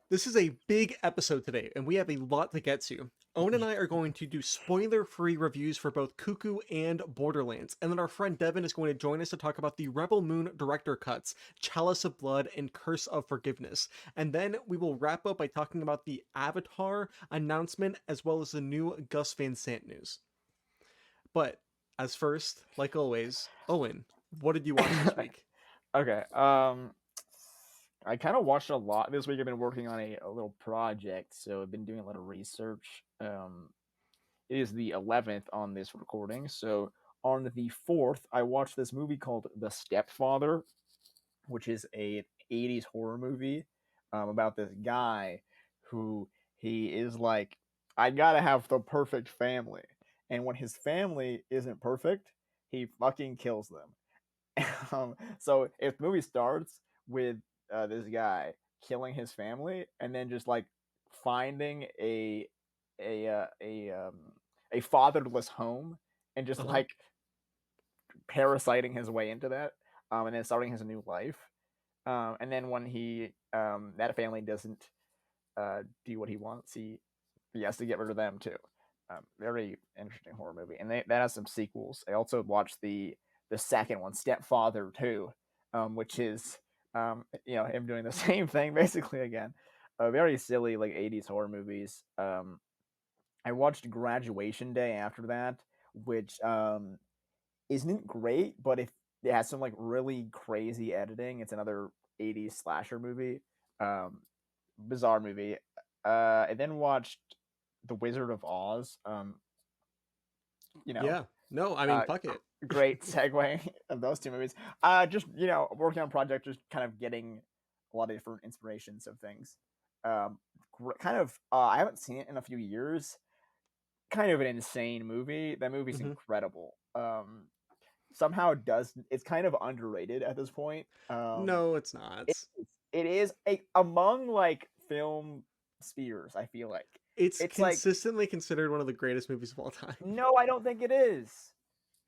This is a big episode today, and we have a lot to get to. Owen and I are going to do spoiler-free reviews for both Cuckoo and Borderlands, and then our friend Devin is going to join us to talk about the Rebel Moon director cuts, Chalice of Blood, and Curse of Forgiveness. And then we will wrap up by talking about the Avatar announcement as well as the new Gus Van Sant news. But as first, like always, Owen, what did you watch this week? Okay. I kind of watched a lot this week. I've been working on a little project, so I've been doing a lot of research. It is the 11th on this recording, so on the 4th, I watched this movie called The Stepfather, which is a 80s horror movie about this guy who he is like, I gotta have the perfect family, and when his family isn't perfect, he fucking kills them. So if the movie starts with this guy killing his family and then just like finding a fatherless home and just Uh-huh. like parasiting his way into that, and then starting his new life, and then when he that family doesn't do what he wants, he has to get rid of them too. Very interesting horror movie, and that has some sequels. I also watched the second one, Stepfather 2, which is him doing the same thing basically again. Very silly like 80s horror movies. I watched Graduation Day after that, which isn't great, but if it has some like really crazy editing, it's another 80s slasher movie. Um, Bizarre movie. I then watched The Wizard of Oz. You know, Yeah. No, I mean, uh, fuck it. great segue of those two movies. Just working on a project, just kind of getting a lot of different inspirations of things. Um, kind of. I haven't seen it in a few years. Kind of an insane movie. That movie's Mhm. incredible. Somehow it does. It's kind of underrated at this point. No, it's It, not. it is among like film spheres. I feel like It's it's like consistently considered one of the greatest movies of all time. no, I don't think it is.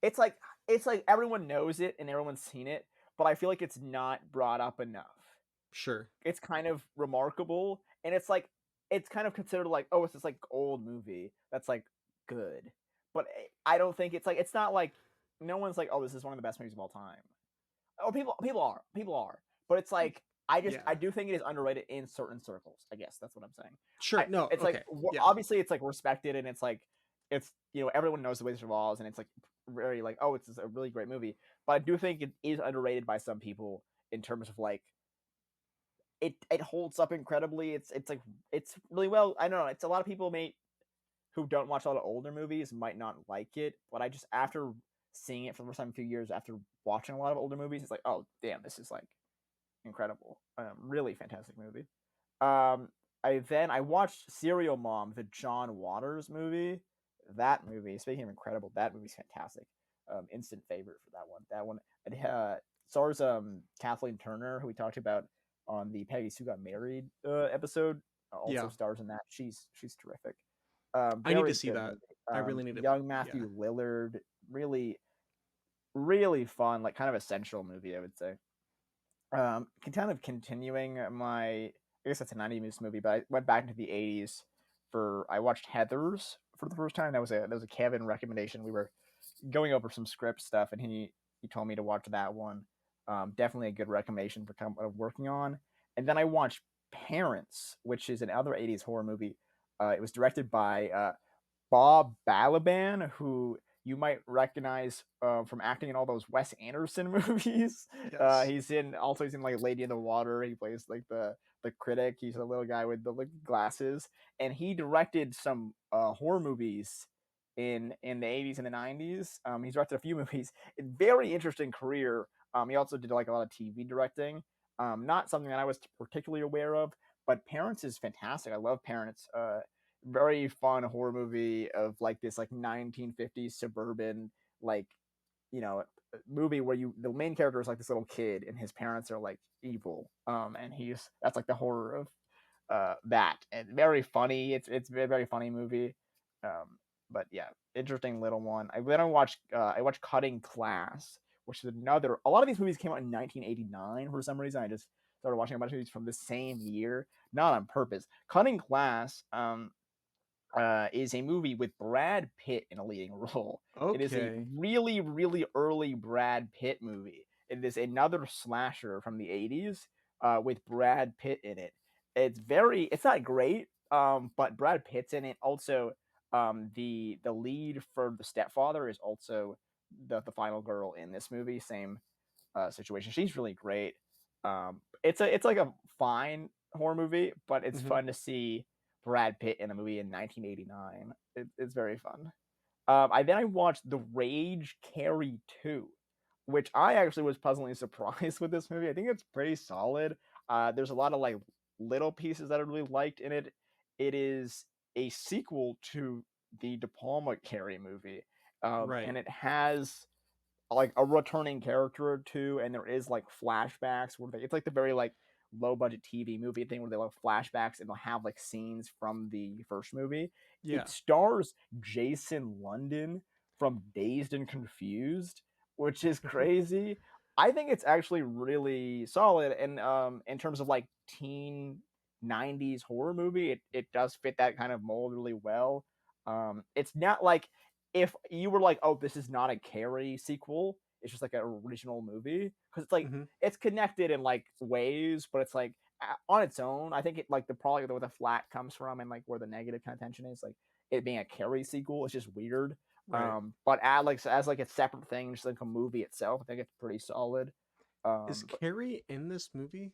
It's like it's like everyone knows it and everyone's seen it, but I feel like it's not brought up enough. Sure. It's kind of remarkable, and it's like it's kind of considered like, oh, it's this like old movie that's like good, but I don't think it's like it's not like no one's like, oh, this is one of the best movies of all time. Oh, people are, but it's like I Yeah. do think it is underrated in certain circles. I guess that's what I'm saying. Sure. No. It's like Okay. Yeah. obviously it's like respected and it's like it's everyone knows the Wizard of Oz and it's like very like, oh, it's a really great movie. But I do think it is underrated by some people in terms of like it holds up incredibly. It's like it's really well. I don't know. It's a lot of people may who don't watch a lot of older movies might not like it, but I just after seeing it for the first time in a few years after watching a lot of older movies, it's like, oh damn, this is like incredible. Really fantastic movie. I watched Serial Mom, the John Waters movie. That movie, speaking of incredible, that movie's fantastic. Instant favorite for that one. That one it stars Kathleen Turner, who we talked about on the Peggy Sue Got Married episode. Also Yeah. stars in that. She's terrific. I need to Very see good that. movie. I really need to. Young Yeah. Matthew Lillard, really fun, like kind of essential movie, I would say. Kind of continuing my, I guess that's a 90s movie, but I went back into the 80s for, I watched Heathers for the first time. That was a Kevin recommendation. We were going over some script stuff, and he told me to watch that one. Definitely a good recommendation for kind of working on. And then I watched Parents, which is another 80s horror movie. It was directed by Bob Balaban, who you might recognize from acting in all those Wes Anderson movies. Yes. He's in like Lady in the Water. He plays like the critic. He's a little guy with the like glasses, and he directed some horror movies in the 80s and the 90s. He's directed a few movies. Very interesting career. He also did like a lot of TV directing. Not something that I was particularly aware of, but Parents is fantastic. I love Parents. Very fun horror movie of like this like 1950s suburban like you know movie where you the main character is like this little kid and his parents are like evil, and he's that's like the horror of that, and very funny. It's a very funny movie. But yeah, interesting little one. I watched Cutting Class, which is another. A lot of these movies came out in 1989 for some reason. I just started watching a bunch of movies from the same year, not on purpose. Cutting Class is a movie with Brad Pitt in a leading role. It is a Okay. really, really early Brad Pitt movie. It is another slasher from the 80s with Brad Pitt in it. It's not great, but Brad Pitt's in it. Also, the lead for the stepfather is also the final girl in this movie. Same situation. She's really great. It's like a fine horror movie, but it's Hmm. fun to see Brad Pitt in a movie in 1989. It's very fun. I watched The Rage Carrie 2, which I actually was pleasantly surprised with this movie. I think it's pretty solid. There's a lot of like little pieces that I really liked in it. It is a sequel to the De Palma Carrie movie, Right. and it has like a returning character or two, and there is like flashbacks where it's like the very like low budget TV movie thing where they have flashbacks and they'll have like scenes from the first movie. It Yeah. stars Jason London from Dazed and Confused, which is crazy. I think it's actually really solid, and in terms of like teen 90s horror movie, it does fit that kind of mold really well. It's not like if you were like, "Oh, this is not a Carrie sequel, it's just like an original movie," because it's like Hmm. it's connected in like ways, but it's like on its own. I think it like the probably where the flat comes from and like where the negative kind of tension is, like it being a Carrie sequel, it's just weird. Right. But as like a separate thing, just like a movie itself, I think it's pretty solid. Is But Carrie in this movie?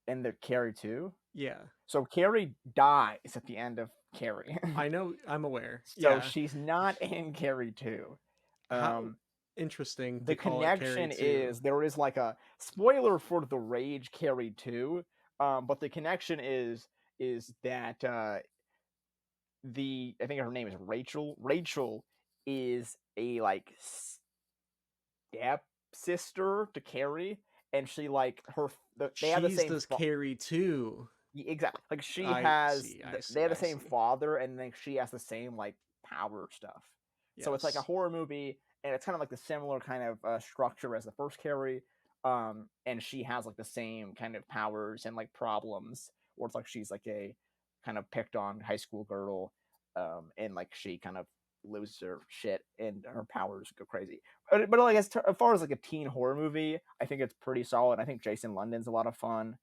in the Carrie 2. Yeah. So Carrie dies at the end of Carrie. I know. I'm aware. So Yeah. she's not in Carrie 2. How Um, interesting to the call it Carrie connection too. is there is like a spoiler for the Rage Carrie 2, but the connection is that the I think her name is Rachel. Rachel is a like step sister to Carrie, and she like they have the She's same this Carrie too. exactly like she I has see. I they see. have the I same see. father, and then she has the same like power stuff. So it's like a Yes. horror movie, and it's kind of like the similar kind of structure as the first Carrie. And she has like the same kind of powers and like problems, where it's like she's like a kind of picked on high school girl, and like she kind of loses her shit and her powers go crazy. But like as far as like a teen horror movie, I think it's pretty solid. I think Jason London's a lot of fun.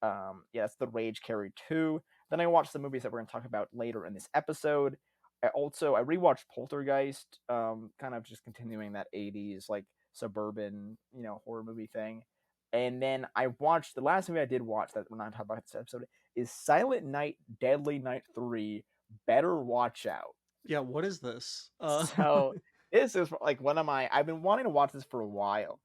Yeah, that's the Rage Carry 2. Then I watched the movies that we're going to talk about later in this episode. I rewatched Poltergeist, kind of just continuing that 80s like suburban, horror movie thing. And then I watched the last movie I did watch that we're not talking about this episode is Silent Night Deadly Night 3 Better Watch Out. Yeah. What is this? So this is like one of my I've been wanting to watch this for a while,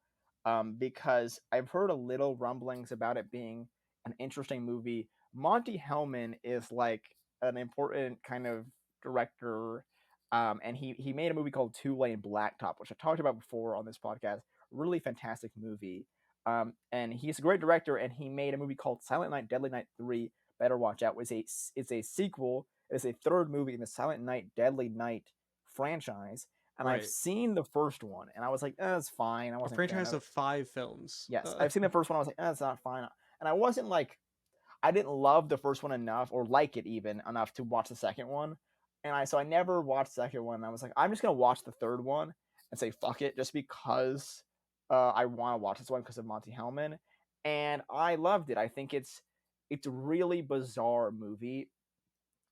because I've heard a little rumblings about it being an interesting movie. Monty Hellman is like an important kind of director, and he made a movie called Two Lane Blacktop, which I talked about before on this podcast. Really fantastic movie. And he's a great director, and he made a movie called Silent Night Deadly Night 3 Better Watch Out. It's a sequel. It's a third movie in the Silent Night Deadly Night franchise, and I've Right. seen the first one, and I was like, it's fine. I A wasn't a fan franchise of it. of 5 films. Yes, I've seen the first one. I was like, it's not fine, and I wasn't like, I didn't love the first one enough, or like it even enough to watch the second one, so I never watched the second one. And I was like, I'm just gonna watch the third one and say fuck it, just because I want to watch this one because of Monty Hellman, and I loved it. I think it's a really bizarre movie,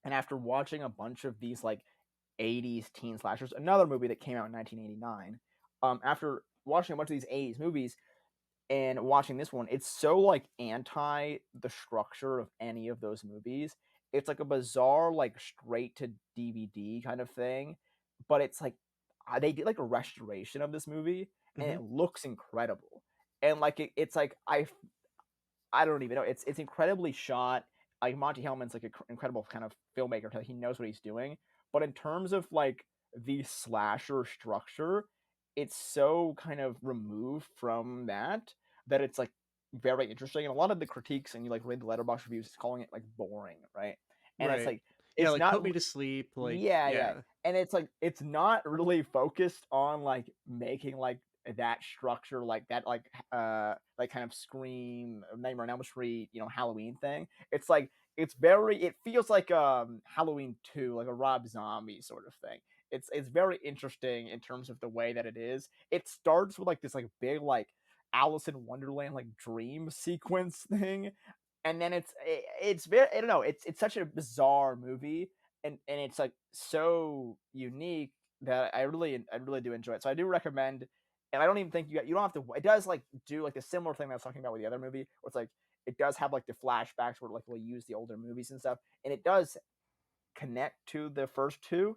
and after watching a bunch of these like 80s teen slashers, another movie that came out in 1989. After watching a bunch of these 80s movies and watching this one, it's so like anti the structure of any of those movies. It's like a bizarre, like straight to DVD kind of thing, but it's like they did like a restoration of this movie, and Hmm. it looks incredible. And like it's like I don't even know. It's incredibly shot. Like Monty Hellman's like an incredible kind of filmmaker. He knows what he's doing. But in terms of like the slasher structure, it's so kind of removed from that it's like very interesting. And a lot of the critiques and you like read the letterbox reviews, it's calling it like boring, right? And it's Right. like Yeah. it's Like not put me to sleep. Like yeah, yeah. yeah. And it's like it's not really focused on like making like that structure, like that, like kind of Scream, Nightmare on Elm Street, Halloween thing. It's like it feels like Halloween 2, like a Rob Zombie sort of thing. It's very interesting in terms of the way that it is. It starts with like this like big like Alice in Wonderland like dream sequence thing, and then it's very, I don't know, it's such a bizarre movie, and it's like so unique that I really do enjoy it. So I do recommend, and I don't even think you don't have to. It does like do like the similar thing that I was talking about with the other movie, where it's like it does have like the flashbacks where like we'll use the older movies and stuff, and it does connect to the first two.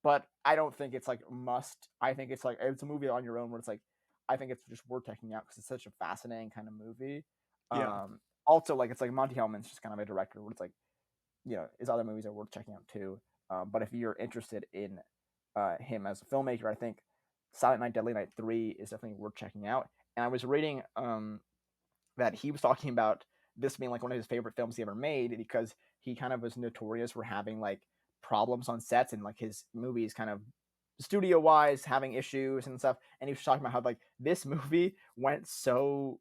But I don't think it's like must. I think it's like it's a movie on your own where it's like I think it's just worth checking out because it's such a fascinating kind of movie. Yeah. Also, like it's like Monty Hellman's just kind of a director where it's like his other movies are worth checking out too. But if you're interested in him as a filmmaker, I think Silent Night, Deadly Night 3 is definitely worth checking out. And I was reading that he was talking about this being like one of his favorite films he ever made because he kind of was notorious for having like problems on sets and like his movies kind of studio wise having issues and stuff. And he was talking about how like this movie went so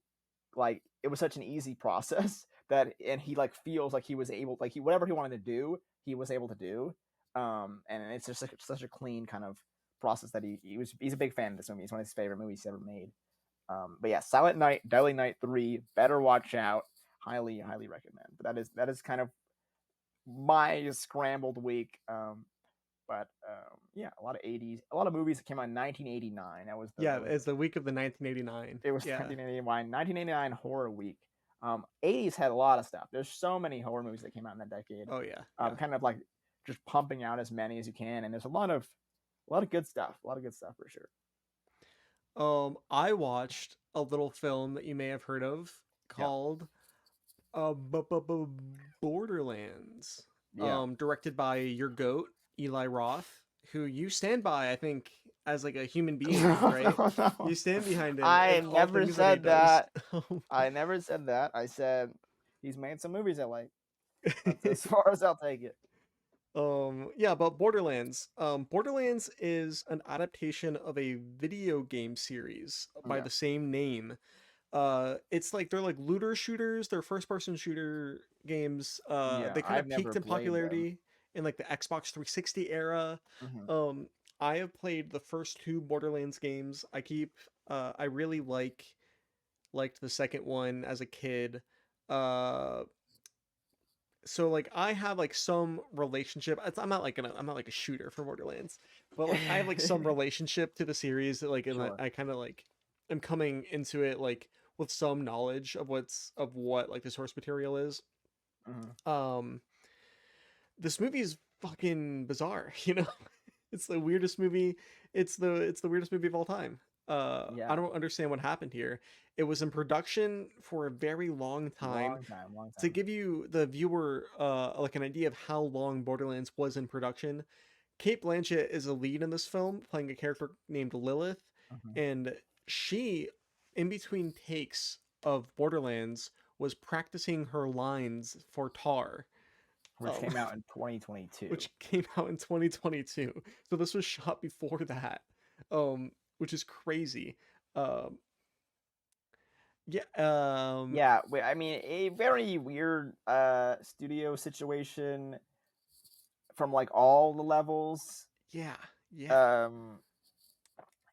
like it was such an easy process that and he like feels like he was able like he whatever he wanted to do he was able to do and it's just like, such a clean kind of process that he's a big fan of this movie. It's one of his favorite movies he's ever made. But yeah, Silent Night, Deadly Night 3, better watch out. Highly recommend. But that is kind of my scrambled week. Yeah, a lot of 80s, a lot of movies that came out in 1989. Yeah, it's the week of the 1989. It was Yeah. 1989 horror week. 80s had a lot of stuff. There's so many horror movies that came out in that decade. Oh yeah. Yeah. Kind of like just pumping out as many as you can, and there's a lot of good stuff. A lot of good stuff for sure. I watched a little film that you may have heard of Yeah. called Borderlands. Yeah. Directed by your goat, Eli Roth, who you stand by, I think, as like a human being, right? No. You stand behind him I and all never things that he said does. that. I never said that. I said he's made some movies I like. That's as far as I'll take it. Yeah, but Borderlands. Borderlands is an adaptation of a video game series by Yeah. the same name. It's like they're like looter shooters, they're first person shooter games. Yeah, They kind I've of peaked never in played them. popularity in like the Xbox 360 era. Hmm. I have played the first two Borderlands games. I really liked the second one as a kid. Uh so like I have like some relationship. I'm not like a shooter for Borderlands, but like I have like some relationship to the series that like and Sure. I kind of like am coming into it like with some knowledge of what like the source material is. Hmm. Um this movie is fucking bizarre, you know? It's the weirdest movie. It's the weirdest movie of all time. I Yeah. don't understand what happened here. It was in production for a very long time. Long time. Long To time. give you the viewer like an idea of how long Borderlands was in production, Kate Blanchett is a lead in this film, playing a character named Lilith, Hmm. and she, in between takes of Borderlands, was practicing her lines for Tar, Which um, came out in 2022. which came out in 2022. So this was shot before that, which is crazy. Um, yeah, Yeah, I mean, a very weird studio situation from like all the levels. yeah, yeah. Um,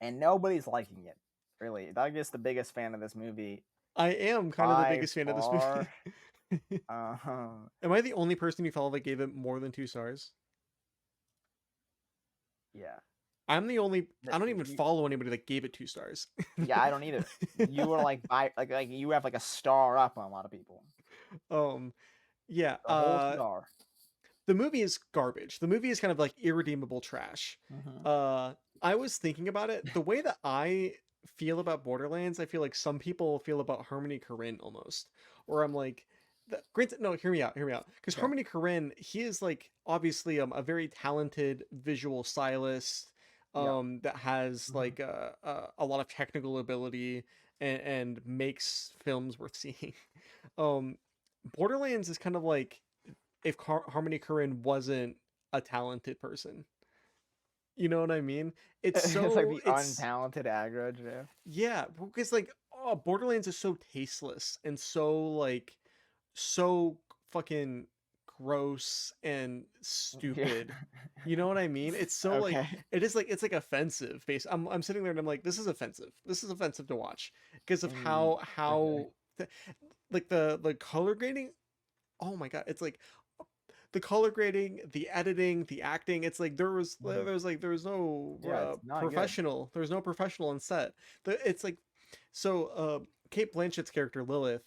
and nobody's liking it. Really, I guess the biggest fan of this movie I am kind of the by biggest fan of this far. movie. Uh, Am I the only person you follow that gave it more than 2 stars? yeah. I'm the only. That I don't even you, follow anybody that gave it 2 stars. yeah, I don't either. You are like like you have like a star up on a lot of people. um, yeah. A whole star. The movie is garbage. The movie is kind of like irredeemable trash. Hmm. I was thinking about it. The way that I feel about Borderlands, I feel like some people feel about Harmony Korine almost, or I'm like, granted, no, hear me out, because Okay. Harmony Korine, he is like obviously a very talented visual stylist, Yeah. that has Hmm. like a lot of technical ability and makes films worth seeing. Um, Borderlands is kind of like if Harmony Korine wasn't a talented person. You know what I mean? It's It's like so the it's untalented aggro Jeff. yeah, because like Borderlands is so tasteless and so like so fucking gross and Yeah. stupid. You know what I mean? It's so like Okay. it's like offensive. I'm sitting there and I'm like, this is offensive. This is offensive to watch because of Okay. like the color grading. Oh my god, it's like the color grading, the editing, the acting. It's like Mhm. there was no Yeah, it's not good. professional. There was no professional on set. It's like so. Kate Blanchett's character Lilith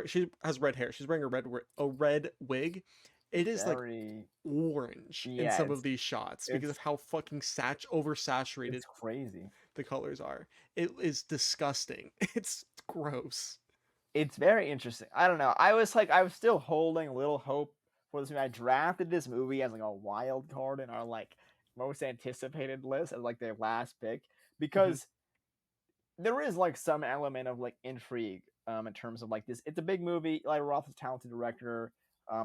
she has red hair. She's wearing a red wig. It is like Very. orange in Yeah, some of these shots because it's of how fucking oversaturated it's crazy. the colors are. It is disgusting. It's gross. It's very interesting. I don't know. I was still holding a little hope for this movie. I drafted this movie as like a wild card in our like most anticipated list as like their last pick Hmm. because there is like some element of like intrigue in terms of like this. It's a big movie. Like Roth's a talented director.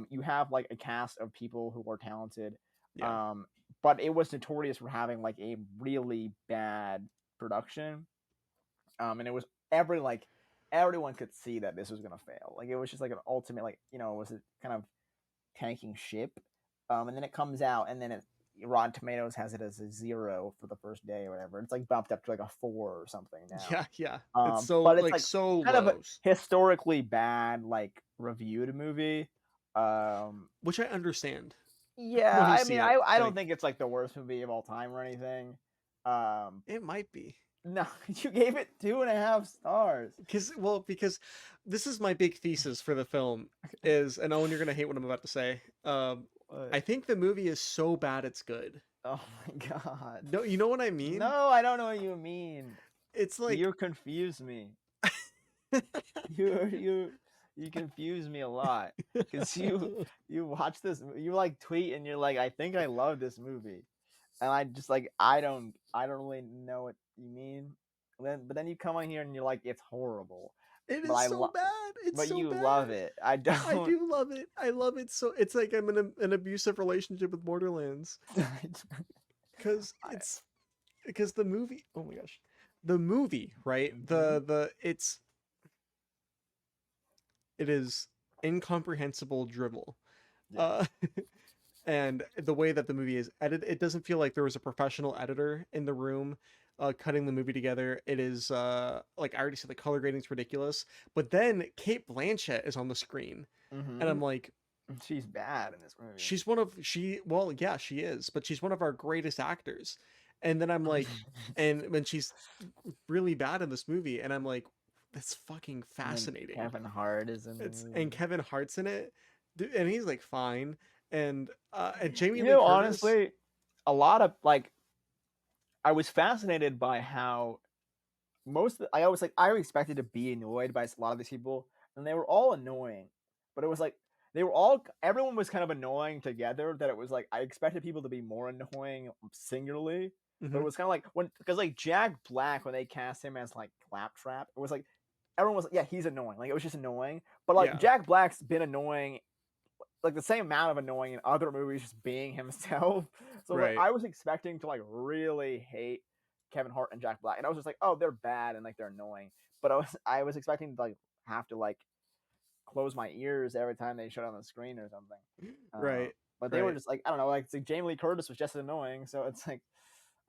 You have like a cast of people who are talented. Yeah. Um, but it was notorious for having like a really bad production. And it was everyone could see that this was gonna fail. Like it was just like an ultimate like it was a kind of tanking ship. And then it comes out, and then Rotten Tomatoes has it as a 0 for the first day or whatever. It's like bumped up to like a 4 or something now. Yeah, yeah. It's so But it's like like so kind of a low, historically bad like reviewed movie. Um, which I understand yeah, when you I see mean, it. I don't Like think it's like the worst movie of all time or anything. Um, it might be no, you gave it 2.5 stars. because this is my big thesis for the film is, and Owen, you're gonna hate what I'm about to say. What? I think the movie is so bad it's good. Oh my god. No, you know what I mean? No, I don't know what you mean. It's like You confuse me. You you you confuse me a lot because you watch this, you like tweet and you're like, I think I love this movie, and I just like I don't really know what you mean. But then you come on here and you're like, it's horrible, it but is so bad. It's but so you bad. love it. I I don't. do love it. I love it so. It's like I'm in an abusive relationship with Borderlands because I, the movie. Oh my gosh, the movie, right? mhm. It is incomprehensible drivel. Yeah. Uh, and the way that the movie is edited, it doesn't feel like there was a professional editor in the room cutting the movie together. It is like I already said, the color grading's ridiculous. But then Kate Blanchett is on the screen, and I'm Mhm. like, She's bad in this movie. she's one of she well, yeah, she is, but she's one of our greatest actors. And then I'm like, and when she's really bad in this movie, and I'm like, that's fucking And then fascinating. Kevin Hart is in the It's and movie. Kevin Hart's in it, and he's like fine, and Jamie You Lee know, Curtis. honestly, a lot of like I was fascinated by how I was like I expected to be annoyed by a lot of these people, and they were all annoying, but it was like everyone was kind of annoying together. That it was like I expected people to be more annoying singularly, but it Hmm. was kind of like when because like Jack Black when they cast him as like Claptrap, it was like everyone was like yeah he's annoying, like it was just annoying, but like Yeah, Jack Black's been annoying like the same amount of annoying in other movies just being himself. So like right. I was expecting to like really hate Kevin Hart and Jack Black, and I was just like, oh, they're bad and like they're annoying. But I was expecting to like have to like close my ears every time they showed on the screen or something. Uh, Right, but they were right. just like I don't know, like it's like Jamie Lee Curtis was just as annoying. So it's like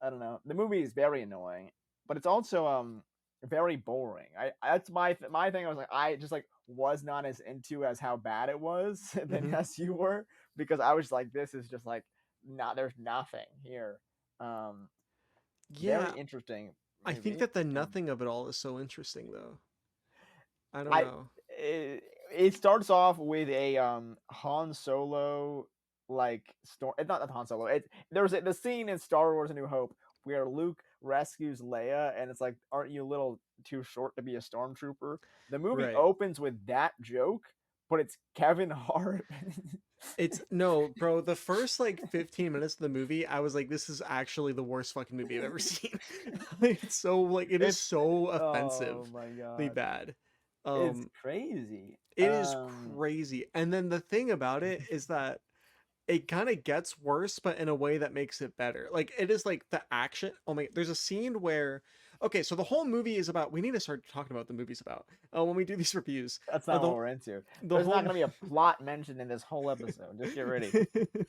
I don't know. The movie is very annoying, but it's also very boring. That's my thing. I was like I just like was not as into as how bad it was than Hmm. as you were because I was like this is just like not there's nothing here. Um, very Yeah, interesting I think movie. that the nothing of it all is so interesting, though. I don't I know. it starts off with a Han Solo like story. It's not Han Solo. There's the scene in Star Wars: A New Hope where Luke rescues Leia, and it's like, aren't you a little too short to be a stormtrooper? The movie Right. opens with that joke, but it's Kevin Hart. It's no, bro. The first like 15 minutes of the movie, I was like, this is actually the worst fucking movie I've ever seen. It's so like it is It's so oh my offensively god, bad. it's Um, crazy. it is crazy. And then the thing about it is that it kind of gets worse, but in a way that makes it better. Like it is like the action. Oh my, there's a scene where okay, so the whole movie is about. We need to start talking about the movies about when we do these reviews. That's Uh, not what the we're into. the There's not whole going to be a plot mentioned in this whole episode. Just get ready.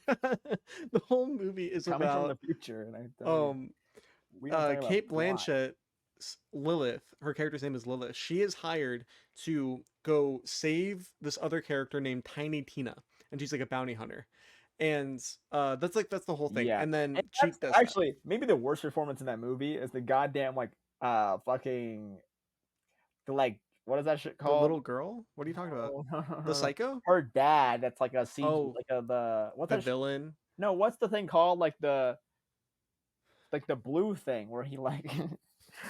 the whole movie is Coming from the about future, and I tell you, um we don't talk about Kate plot. Blanchett, Lilith, her character's name is Lilith. She is hired to go save this other character named Tiny Tina, and she's like a bounty hunter. And that's the whole thing. Yeah, And and then she that's does that. actually maybe the worst performance in that movie is the goddamn like fucking like what is that shit The called? little girl? What are you talking about? No, no, no, The no, no. psycho? Her dad. That's like a CG, Oh, like a the what's the that? villain. No, what's the thing called? Like the blue thing where he like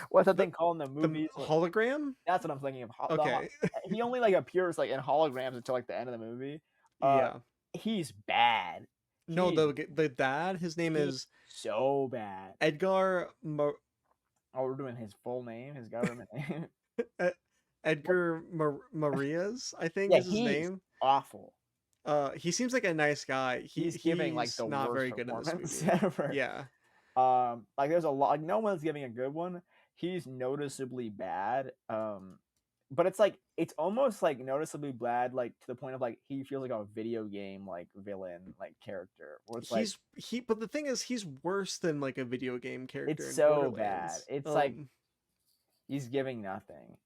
what's that The thing called in the the movies? hologram? That's what I'm thinking of. Okay. He only like appears like in holograms until like the end of the movie. Uh, Yeah. he's bad. No, He's the dad, his name he's is so bad. Edgar Oh, we're doing his full name, his government name. E- What? Marias, I think Yeah, is his he's name. awful. He seems like a nice guy. He's giving like He's the not worst very good in this performance movie. ever. Yeah. Like there's a lot. Like no one's giving a good one. He's noticeably bad. But it's almost like noticeably bad, like to the point of like he feels like a video game like villain like character. Where it's like But the thing is he's worse than like a video game character it's in so bad. Borderlands. It's like he's giving nothing.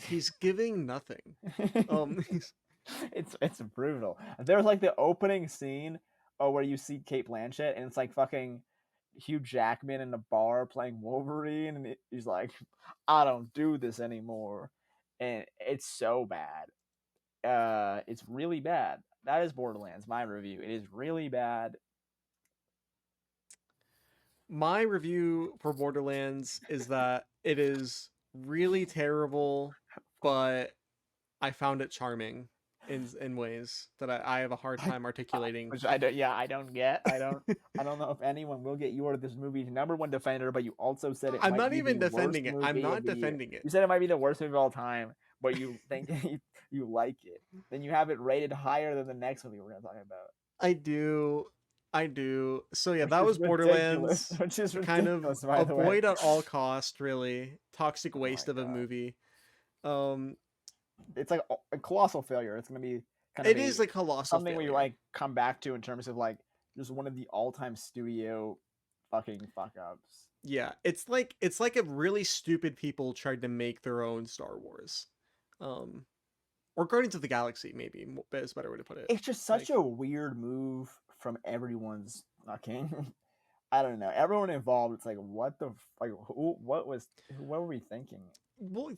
He's giving nothing. He's, It's brutal. There's like the opening scene where you see Kate Blanchett and it's like fucking Hugh Jackman in a bar playing Wolverine and he's like, I don't do this anymore. And it's so bad. It's really bad. That is Borderlands, my review. It is really bad. my review for Borderlands is that it is really terrible, but I found it charming in ways that I have a hard time articulating. Which I don't. Yeah, I don't get. I don't know if anyone will get. You are this movie's #1 defender, but you also said it I'm might not be even the worst defending it. I'm movie of not the year. defending it. You said it might be the worst movie of all time, but you think you like it. Then you have it rated higher than the next movie we're gonna talk about. I do. I do. So yeah, Which that is was ridiculous. Borderlands. Which is Kind of ridiculous, by the way. avoid at all cost, really. Toxic Oh my waste of a god, movie. Um it's like a colossal failure. It's gonna be kind of it is a colossal something where you failure. like come back to in terms of like just one of the all-time studio fucking fuck ups. Yeah, it's like if really stupid people tried to make their own Star Wars. Um or Guardians of the Galaxy maybe is a better way to put it. It's just such a weird move from everyone's fucking. I don't know. Everyone involved. It's like what the like what were we thinking? Well,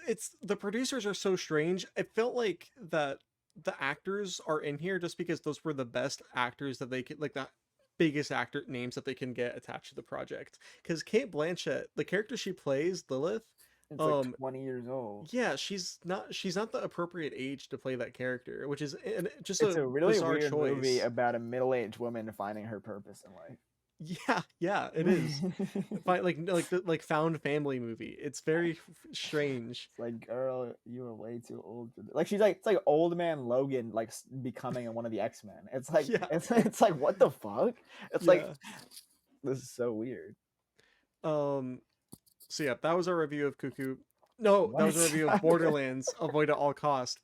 it's the producers are so strange. It felt like that the actors are in here just because those were the best actors that they could like the biggest actor names that they can get attached to the project. Because Kate Blanchett, the character she plays, Lilith, It's like 20 years old. yeah, she's not the appropriate age to play that character, which is just It's a a really bizarre weird movie choice. about a middle-aged woman finding her purpose in life. Yeah, yeah, it is. Like found family movie. It's very strange. It's like, girl, you are way too old for this. Like she's like, it's like old man Logan like becoming one of the X-Men. It's like, Yeah, it's like, what the fuck? It's like, yeah. this is so weird. So yeah, that was our review of Cuckoo. No, that was a What? review of Borderlands. Avoid at all cost.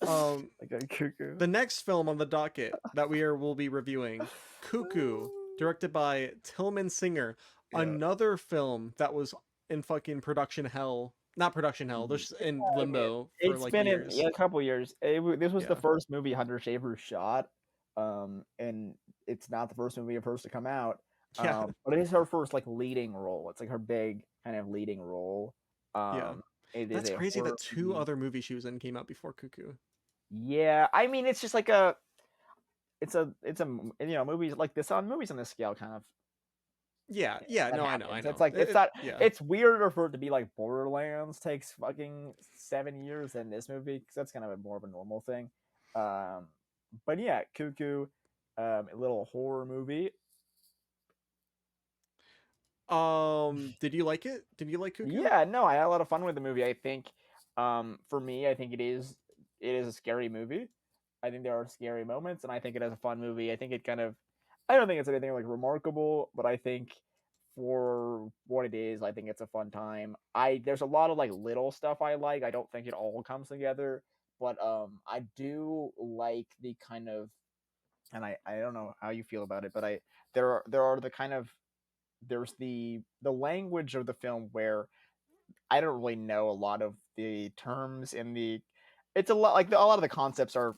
Like a cuckoo. The next film on the docket that will be reviewing, Cuckoo, directed by Tillman Singer. Yeah. Another film that was in fucking production hell. Not production hell. They're just in limbo for It's like been years. in a couple years. This was the Yeah. first movie Hunter Schafer shot, and it's not the first movie of hers to come out. Yeah. But it is her first like leading role. It's like her big kind of leading role. Yeah. It That's is a crazy horror that two movie. other movies she was in came out before Cuckoo. Yeah, I mean, it's just like it's a movies like this on movies on this scale kind of Yeah, that no, I know. happens. It's like it's not. Yeah. It's weirder for it to be like Borderlands takes fucking 7 years than this movie because that's kind of more of a normal thing. But yeah, Cuckoo, a little horror movie. Did you like it? Did you like Cuckoo? Yeah, no, I had a lot of fun with the movie. I think, for me, I think it is a scary movie. I think there are scary moments, and I think it has a fun movie. I think it kind of, I don't think it's anything like remarkable, but I think for what it is, I think it's a fun time. There's a lot of like little stuff I like. I don't think it all comes together, but I do like the kind of, and I don't know how you feel about it, but there are the kind of, there's the language of the film where I don't really know a lot of the terms in the. It's a lot like a lot of the concepts are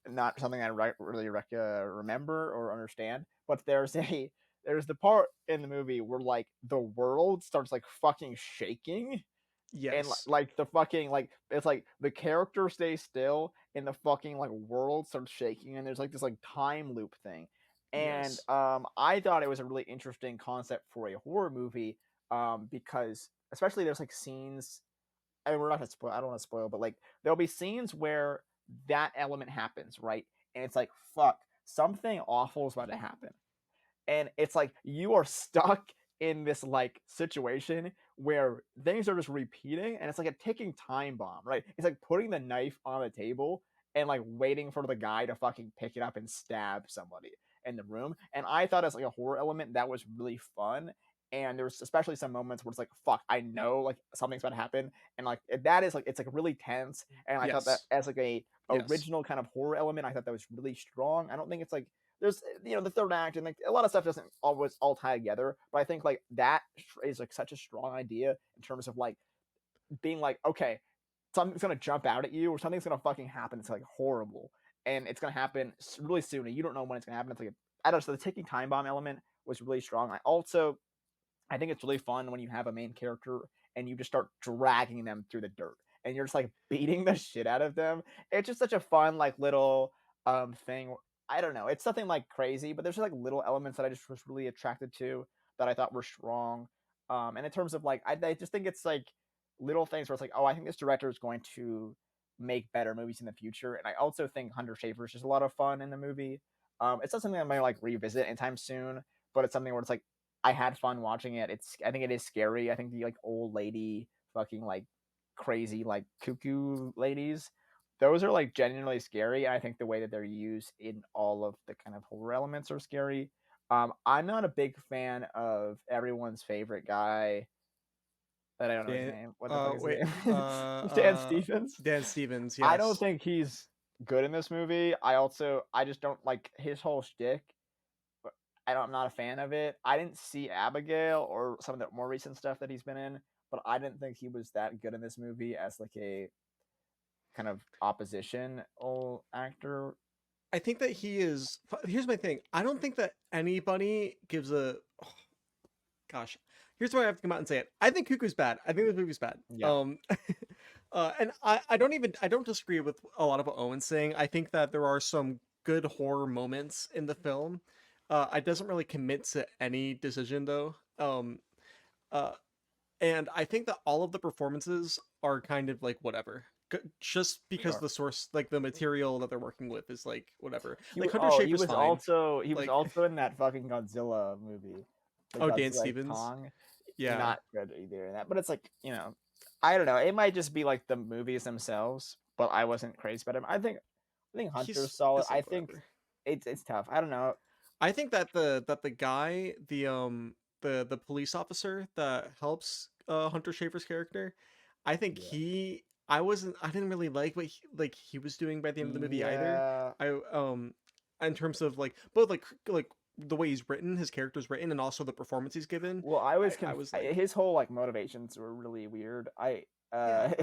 not something I really remember or understand. But there's the part in the movie where like the world starts like fucking shaking, and Yes. like the fucking like it's like the character stays still and the fucking like world starts shaking, and there's like this like time loop thing. And Yes. I thought it was a really interesting concept for a horror movie, because especially there's like scenes, I mean, we're not gonna spoil, I don't want to spoil, but like there'll be scenes where that element happens, right? And it's like, fuck, something awful is about to happen, and it's like you are stuck in this like situation where things are just repeating, and it's like a ticking time bomb, right? It's like putting the knife on the table and like waiting for the guy to fucking pick it up and stab somebody in the room. And I thought as like a horror element that was really fun. And there's especially some moments where it's like, fuck, I know like something's about to happen, and like that is like it's like really tense. And I thought that Yes. as like a Yes. original kind of horror element, I thought that was really strong. I don't think it's like there's the third act, and like a lot of stuff doesn't always all tie together, but I think like that is like such a strong idea in terms of like being like, okay, something's gonna jump out at you or something's gonna fucking happen. It's like horrible, and it's gonna happen really soon, and you don't know when it's gonna happen. It's like I don't know. So the ticking time bomb element was really strong. I think it's really fun when you have a main character and you just start dragging them through the dirt and you're just like beating the shit out of them. It's just such a fun like little thing. I don't know. It's nothing like crazy, but there's just like little elements that I just was really attracted to that I thought were strong. And in terms of like, I just think it's like little things where it's like, oh, I think this director is going to make better movies in the future. And I also think Hunter Schafer is just a lot of fun in the movie. It's not something I might like revisit anytime soon, but it's something where it's like I had fun watching it. I think it is scary. I think the like old lady fucking like crazy like cuckoo ladies, those are like genuinely scary. I think the way that they're used in all of the kind of horror elements are scary. I'm not a big fan of everyone's favorite guy that I don't know his Dan. name. What the fuck is his Wait. name? Dan Stevens. Dan Stevens. I don't Yes. think he's good in this movie. I just don't like his whole shtick. I'm not a fan of it. I didn't see Abigail or some of the more recent stuff that he's been in, but I didn't think he was that good in this movie as like a kind of opposition actor. I think that he is. Here's my thing. I don't think that anybody gives a. Oh, gosh, here's why I have to come out and say it. I think Cuckoo's bad. I think this movie's bad. Yeah, And I don't disagree with a lot of what Owen's saying. I think that there are some good horror moments in the film. I doesn't really commit to any decision though. Uh, and I think that all of the performances are kind of like whatever. Just because sure. the source, like the material that they're working with, is like whatever. He Like was Hunter oh he Schafer's was fine. also Like in that fucking Godzilla movie, the oh, Dan Godzilla Stevens. Kong. Yeah, Not good either in that, but it's like I don't know. It might just be like the movies themselves, but I wasn't crazy about him. I think Hunter's solid. he's I like think whatever. it's tough. I don't know. I think that the guy, the police officer that helps Hunter Schafer's character, I think Yeah. I didn't really like what he was doing by the end of the movie either. Yeah. I in terms of like both like the way he's written, his character's written, and also the performance he's given. Well, I was like, his whole like motivations were really weird. yeah,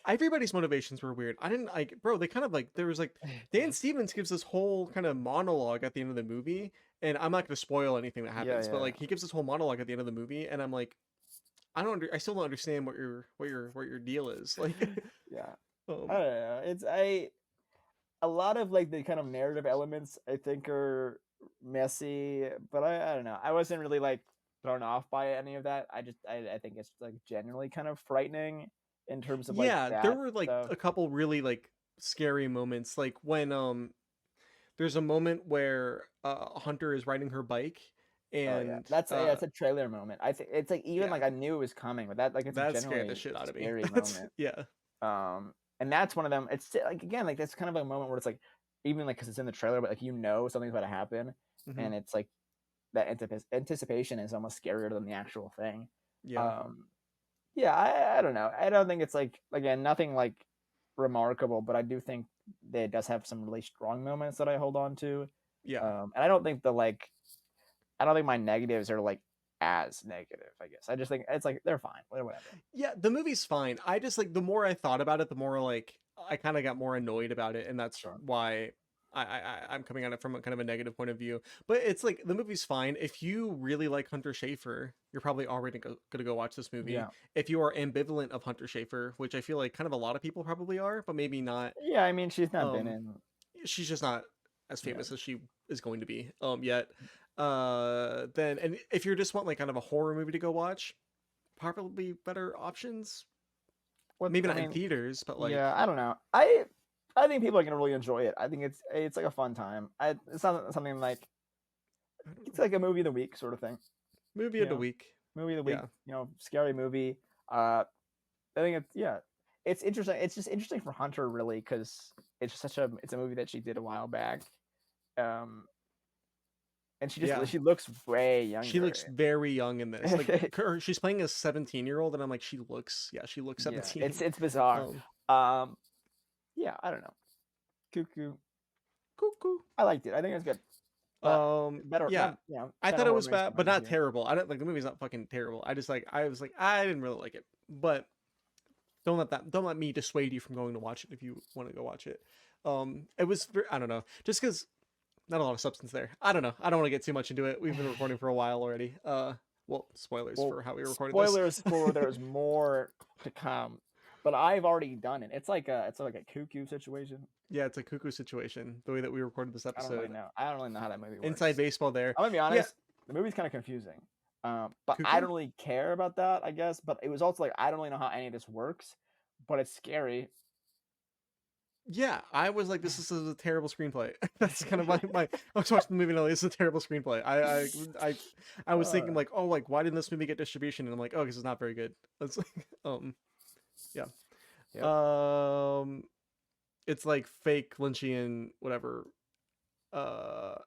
everybody's motivations were weird. I didn't like, bro. They kind of like there was like Dan Stevens gives this whole kind of monologue at the end of the movie, and I'm not going to spoil anything that yeah, happens, but yeah, like he gives this whole monologue at the end of the movie, and I'm like, I still don't understand what your deal is. Like, yeah. I um, don't know. It's a lot of like the kind of narrative elements I think are messy, but I don't know. I wasn't really like thrown off by any of that. I think it's like generally kind of frightening in terms of like yeah, there that were like stuff. a couple really like scary moments, like when there's a moment where Hunter is riding her bike, Oh yeah, and that's a trailer moment. I think it's like even yeah, like I knew it was coming, but that like it's a that scared the generally shit out of me. scary That's moment. yeah. And that's one of them. It's like again like that's kind of a moment where it's like even like because it's in the trailer, but like something's about to happen, Hmm. and it's like that anticipation is almost scarier than the actual thing. Yeah. Um, yeah, I don't know. I don't think it's like again nothing like remarkable, but I do think that it does have some really strong moments that I hold on to. Yeah. And I don't think I don't think my negatives are like as negative. I guess I just think it's like they're fine, whatever. Yeah, the movie's fine. I just like the more I thought about it, the more like I kind of got more annoyed about it, and that's Sure. why I'm coming at it from a kind of a negative point of view. But it's like the movie's fine. If you really like Hunter Schafer, you're probably already gonna go watch this movie. Yeah. If you are ambivalent of Hunter Schafer, which I feel like kind of a lot of people probably are, but maybe not. Yeah, I mean she's not been Um, in. she's just not as Yeah. famous as she is going to be yet. Then and if you just want like kind of a horror movie to go watch, probably better options. What Maybe I not in mean, theaters, but like yeah, I don't know. I think people are gonna really enjoy it. I think it's like a fun time. It's not something like I don't it's know. like a movie of the week sort of thing. Movie You of the know, week. movie of the week. Yeah. Scary movie. I think it's interesting. It's just interesting for Hunter really because it's a movie that she did a while back. Um, and Yeah. she looks way She looks younger. very young in this. Like she's playing a 17-year-old and I'm like she looks Yeah, 17. it's bizarre. Um Um, yeah, I don't know. Cuckoo. Cuckoo. I liked it. I think it's good. But better, Yeah. not I better thought it horror was movies bad, but coming this not year. terrible. I don't like the movie's not fucking terrible. I was like I didn't really like it. But don't let me dissuade you from going to watch it if you want to go watch it. It was I don't know. Just cuz not a lot of substance there. I don't know. I don't want to get too much into it. We've been recording for a while already. Well, spoilers Well, for how we recorded this. spoilers for there's more to come, but I've already done it. It's like a Cuckoo situation. Yeah, it's a cuckoo situation. The way that we recorded this I don't really episode, know. I don't really know how that movie inside works. baseball. There, I'm gonna be yeah, honest. The movie's kind of confusing. But I cuckoo. don't really care about that. I guess, but it was also like I don't really know how any of this works. But it's scary. Yeah, I was like, this is a terrible screenplay. That's kind of my. I was watching the movie and I'm like, this is a terrible screenplay. I was thinking uh, like, oh, like why didn't this movie get distribution? And I'm like, oh, because it's not very good. That's like, yeah. yep. Um, it's like fake Lynchian whatever.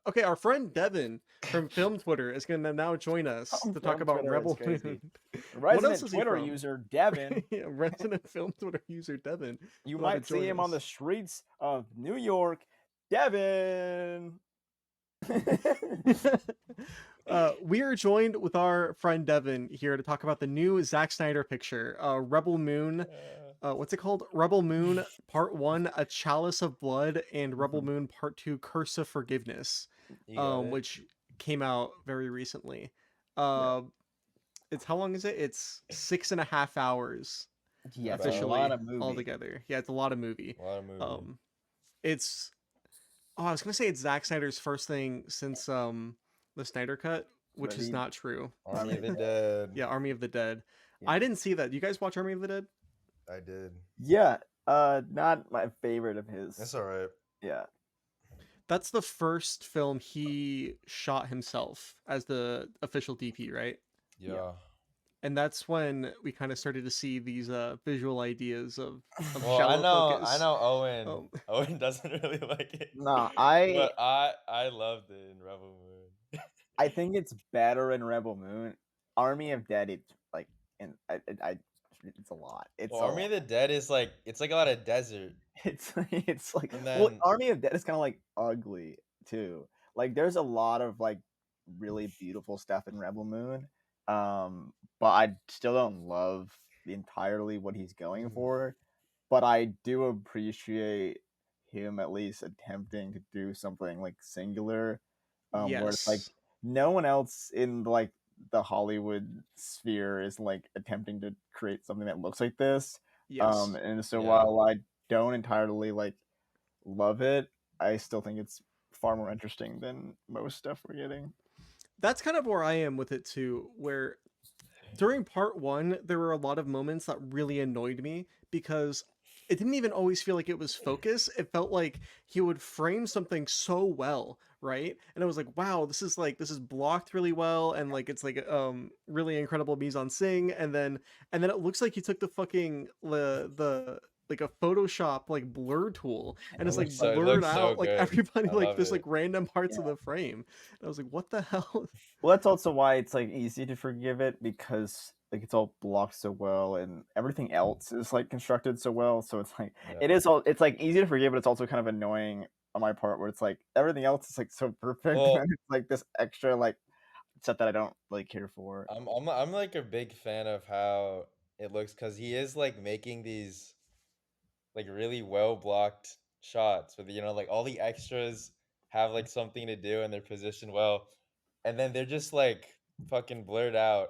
Okay, our friend Devin from Film Twitter is going to now join us to talk Film about Twitter is Rebel crazy. Moon. What else Resident is he Twitter from? user Devin. Yeah, resident Film Twitter user Devin You about to might see join him on the us. streets of New York. Devin. We are joined with our friend Devin here to talk about the new Zack Snyder picture, Rebel Moon. What's it called? Rebel Moon Part 1, A Chalice of Blood, and Rebel Moon Part 2, Curse of Forgiveness, You got it. which came out very recently. Yeah. It's how long is it? It's 6.5 hours Yeah, it's a About- lot officially of movie. altogether. Yeah, it's a lot of movie. A lot of movie. It's I was gonna say it's Zack Snyder's first thing since the Snyder Cut, which But is he- not true. Army of the Dead. Yeah, Army of the Dead. Yeah. I didn't see that. You guys watch Army of the Dead? I did. Yeah, not my favorite of his. That's all right. Yeah, That's the first film he shot himself as the official DP, right? Yeah. And that's when we kind of started to see these visual ideas of Well, shallow focus. I know Owen. Um, Owen doesn't really like it. no, But I loved it in Rebel Moon. I think it's better in Rebel Moon. Army of Dead, it's like, and it's a lot. It's Well, a Army lot. of the Dead is like it's like a lot of desert. It's like And well, then- Army of Dead is kind of like ugly too. Like there's a lot of like really beautiful stuff in Rebel Moon, but I still don't love entirely what he's going Mhm. for. But I do appreciate him at least attempting to do something like singular, where it's like yes. no one else in like the Hollywood sphere is like attempting to create something that looks like this. Yes. And so Yeah. while I don't entirely like love it, I still think it's far more interesting than most stuff we're getting. That's kind of where I am with it too, where during part 1 there were a lot of moments that really annoyed me because it didn't even always feel like it was focus. It felt like he would frame something so well, right? And it was like, wow, this is blocked really well, and like it's like really incredible mise en scene, and then it looks like he took the fucking like a Photoshop like blur tool, and it's like It blurred looks so out like good. everybody I like love just like it. random parts Yeah. of the frame. And I was like, what the hell? Well, that's also why it's like easy to forgive it because like it's all blocked so well and everything else is like constructed so well. So it's like Yeah. it is all it's like easy to forgive, but it's also kind of annoying on my part where it's like everything else is like so perfect Well, and it's like this extra like stuff that I don't like care for. I'm like a big fan of how it looks because he is like making these like really well blocked shots with like all the extras have like something to do and they're positioned well, and then they're just like fucking blurred out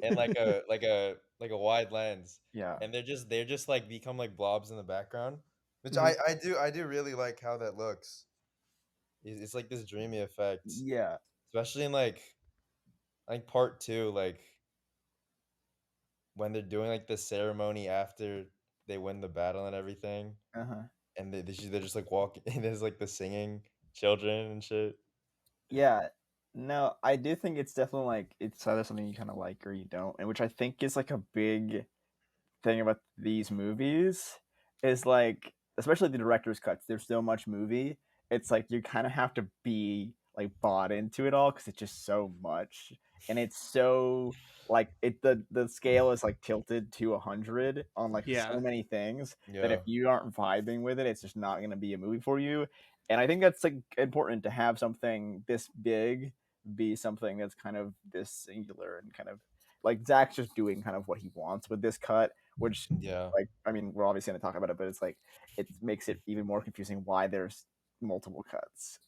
in like a wide lens, Yeah. and they're just like become like blobs in the background, which Mhm. I do really like how that looks. It's like this dreamy effect, Yeah. especially in like part two, like when they're doing like the ceremony after they win the battle and everything, Uh-huh. and they're just like walking, and there's like the singing children and shit. Yeah. No, I do think it's definitely like it's either something you kind of like or you don't, and which I think is like a big thing about these movies is like especially the director's cuts there's so much movie it's like you kind of have to be like bought into it all because it's just so much and it's so like the scale is like tilted to 100 on like so Yeah. many things that if Yeah, you aren't vibing with it it's just not going to be a movie for you and I think that's like important to have something this big be something that's kind of this singular and kind of like Zach's just doing kind of what he wants with this cut which yeah, like I mean we're obviously going to talk about it but it's like it makes it even more confusing why there's multiple cuts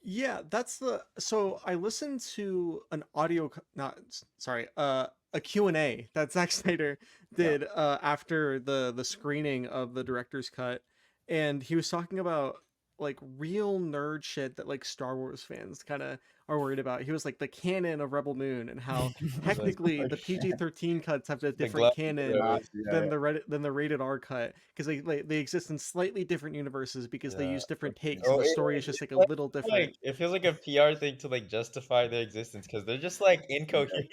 Yeah, that's the so I listened to an not sorry, a Q&A that Zack Snyder yeah did after the screening of the director's cut, and he was talking about like real nerd shit that like Star Wars fans kind of are worried about. He was like the canon of Rebel Moon and how like technically Oh, the shit. PG-13 cuts have a the different glass canon rose. Yeah, than the rated R cut because they exist in slightly different universes because they Yeah. use different takes and Oh, the story is just like a little different. it feels like a PR thing to like justify their existence because they're just like incoherent.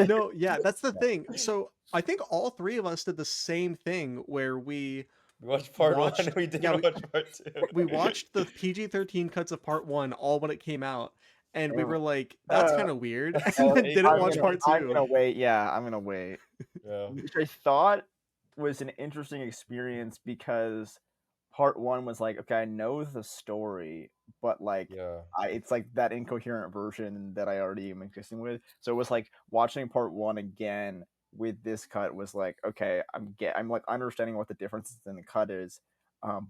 No, yeah, that's the thing. So I think all three of us did the same thing where we We watched part one. watched, We did yeah, watch part two. we watched the PG-13 cuts of part one all when it came out, and we yeah. were like, that's Uh, kind of weird, and All then eight didn't I'm hours. watch gonna part I'm two. gonna wait. Yeah, I'm gonna wait. Yeah. Which I thought was an interesting experience because part one was like, okay, I know the story, but like Yeah. it's like that incoherent version that I already am existing with. So it was like watching part one again with this cut was like, okay, I'm like understanding what the differences in the cut is.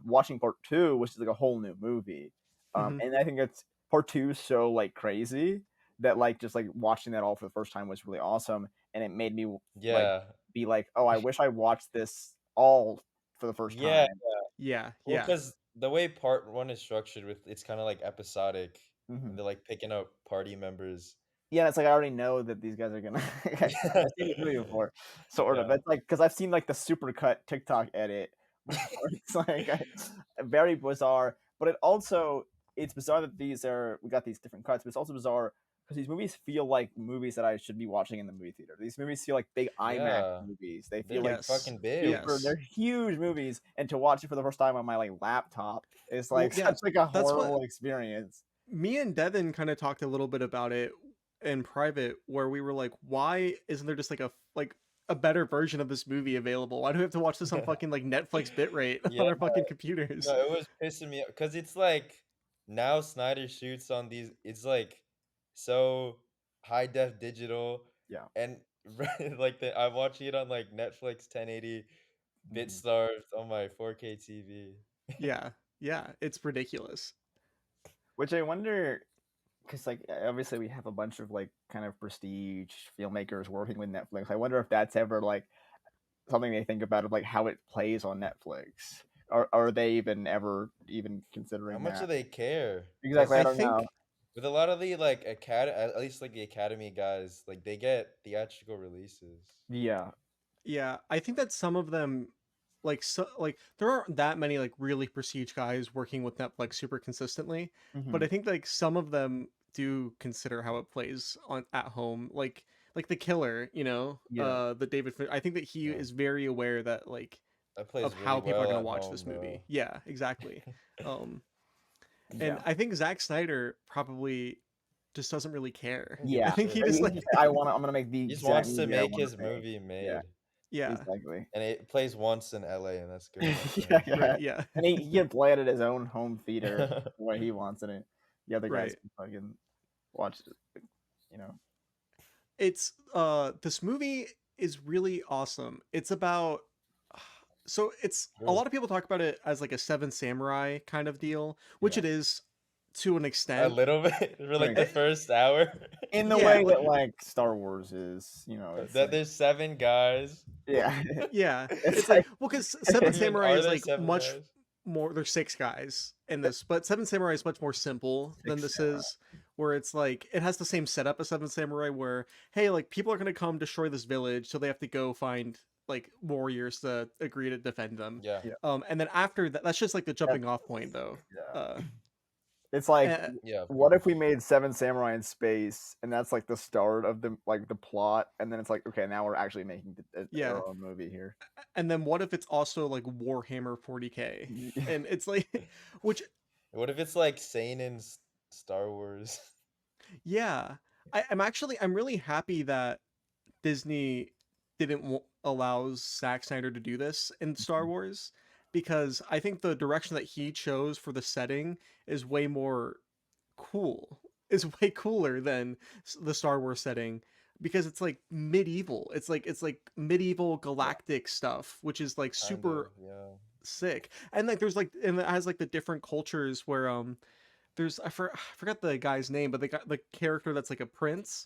Watching part two, which is like a whole new movie, Mhm. and I think it's part two is so like crazy that like just like watching that all for the first time was really awesome, and it made me like Yeah. be like, oh, I wish I watched this all for the first Yeah. time. Yeah, Well, yeah, because the way part one is structured with it's kind of like episodic, Hmm. and they're like picking up party members. Yeah, it's like I already know that these guys are gonna. I've seen this movie before, sort of. Yeah. It's like because I've seen like the supercut TikTok edit. Where it's like very bizarre, but it also it's bizarre that these are we got these different cuts, but it's also bizarre because these movies feel like movies that I should be watching in the movie theater. These movies feel like big IMAX Yeah. movies. They They're feel like like yes, fucking big. super. yes. They're huge movies, and to watch it for the first time on my like laptop is Well, like yeah, such like a that's what horrible experience. me and Devin kind of talked a little bit about it in private, where we were like, why isn't there just like a better version of this movie available? Why do we have to watch this on fucking like Netflix bitrate Yeah. on our fucking computers? No, it was pissing me off because it's like now Snyder shoots on these. It's like so high def digital, Yeah. and like I'm watching it on like Netflix 1080 bit Mhm. starved on my 4K TV. Yeah, yeah, it's ridiculous. Which I wonder because like obviously we have a bunch of like kind of prestige filmmakers working with Netflix. I wonder if that's ever like something they think about of like how it plays on Netflix. Are they even ever even How considering much do that? they care? Exactly, Because I I don't know. think with a lot of the like at least like the Academy guys, like they get theatrical releases. Yeah. yeah, I think that some of them like there aren't that many like really prestige guys working with Netflix super consistently, but Hmm. I think like some of them do consider how it plays on at home, like the killer, Yeah. the David I think that he Yeah. is very aware that like That plays of really how people are well going to at watch home this though. movie. Yeah, exactly. Um, and Yeah. I think Zack Snyder probably just doesn't really care. I don't give a I Yeah. think he shit. Like, just he's like just like, I'm gonna make the He just exact wants to movie I make want his to make. movie Yeah. made, yeah, Exactly. and it plays once in LA, and that's good enough for Yeah, me. yeah. right, yeah, And he can play it at his own home theater the way he wants it. The other guys right. can fucking watch it, you know. It's this movie is really awesome. It's about so it's a True. lot of people talk about it as like a Seven Samurai kind of deal, which Yeah. it is to an A extent. little bit for like Right. the first hour. In the Yeah, way that like Star Wars is, it's That like there's 7 guys. yeah. yeah. It's It's like like well, because Seven Samurai Are is there like 7 much guys? more. There's 6 guys in this, but Seven Samurai is much more simple than 6 this samurai. is. Where it's like it has the same setup as Seven Samurai, where hey, like people are gonna come destroy this village, so they have to go find like warriors to agree to defend them. Yeah. Yeah. And then after that, that's just like the That- jumping off point, though. yeah. Uh, It's like eh, Yeah, of what if course. we made Seven Samurai in space and that's like the start of the plot and then it's like okay, now we're actually making yeah, our own movie here. and then what if it's also like Warhammer 40K, and it's like, which What if it's like Sanen's Star Wars? yeah, I'm really happy that Disney didn't allow Zack Snyder to do this in Star Wars, because I think the direction that he chose for the setting is way more cool. Is way cooler than the Star Wars setting, because it's like medieval. It's like medieval galactic stuff, which is like Kind of, super yeah. sick. And like there's like and it has like the different cultures where there's I forgot the guy's name, but they got the character that's like a prince,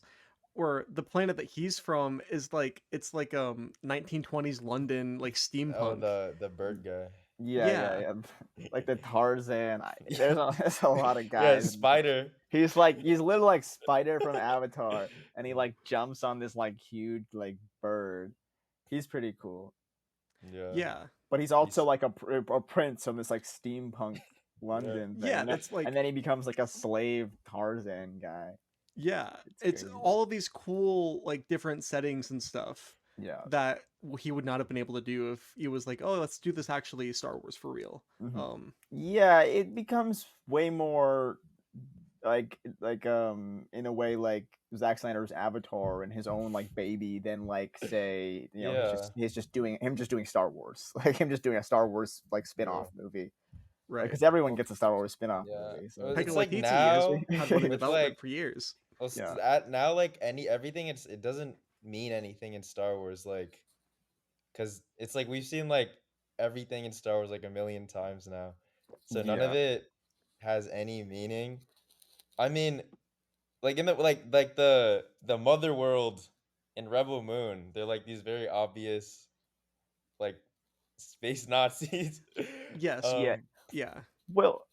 or the planet that he's from is like it's like 1920s London, like Oh, steampunk. the bird guy. Yeah. Yeah. Like the Tarzan. There's a lot of Yeah, guys. spider. He's literally like Spider from Avatar, and he like jumps on this like huge like bird. He's pretty cool, Yeah. Yeah. but he's also He's like a prince from this like steampunk yeah. London thing, Yeah, that's like and then he becomes like a slave Tarzan guy. yeah. It's It's crazy. all of these cool like different settings and stuff Yeah. that he would not have been able to do if he was like, oh, let's do this actually Star Wars for real. Mhm. Yeah, it becomes way more in a way like Zack Snyder's Avatar and his own like baby than like say Yeah. he's just doing Star Wars like him just doing a Star Wars like spin-off True. movie Right. because everyone gets a Star Wars spin-off Yeah. movie. Well, So it's Taika like Waititi has now had one in with development like for years. Yeah. at now like everything it doesn't mean anything in Star Wars like cuz it's like we've seen like everything in Star Wars like a million times now. So none of Yeah. it has any meaning. I mean, like in the the mother world in Rebel Moon, they're like these very obvious like space Nazis. Yes. Yeah. um Yeah. Well,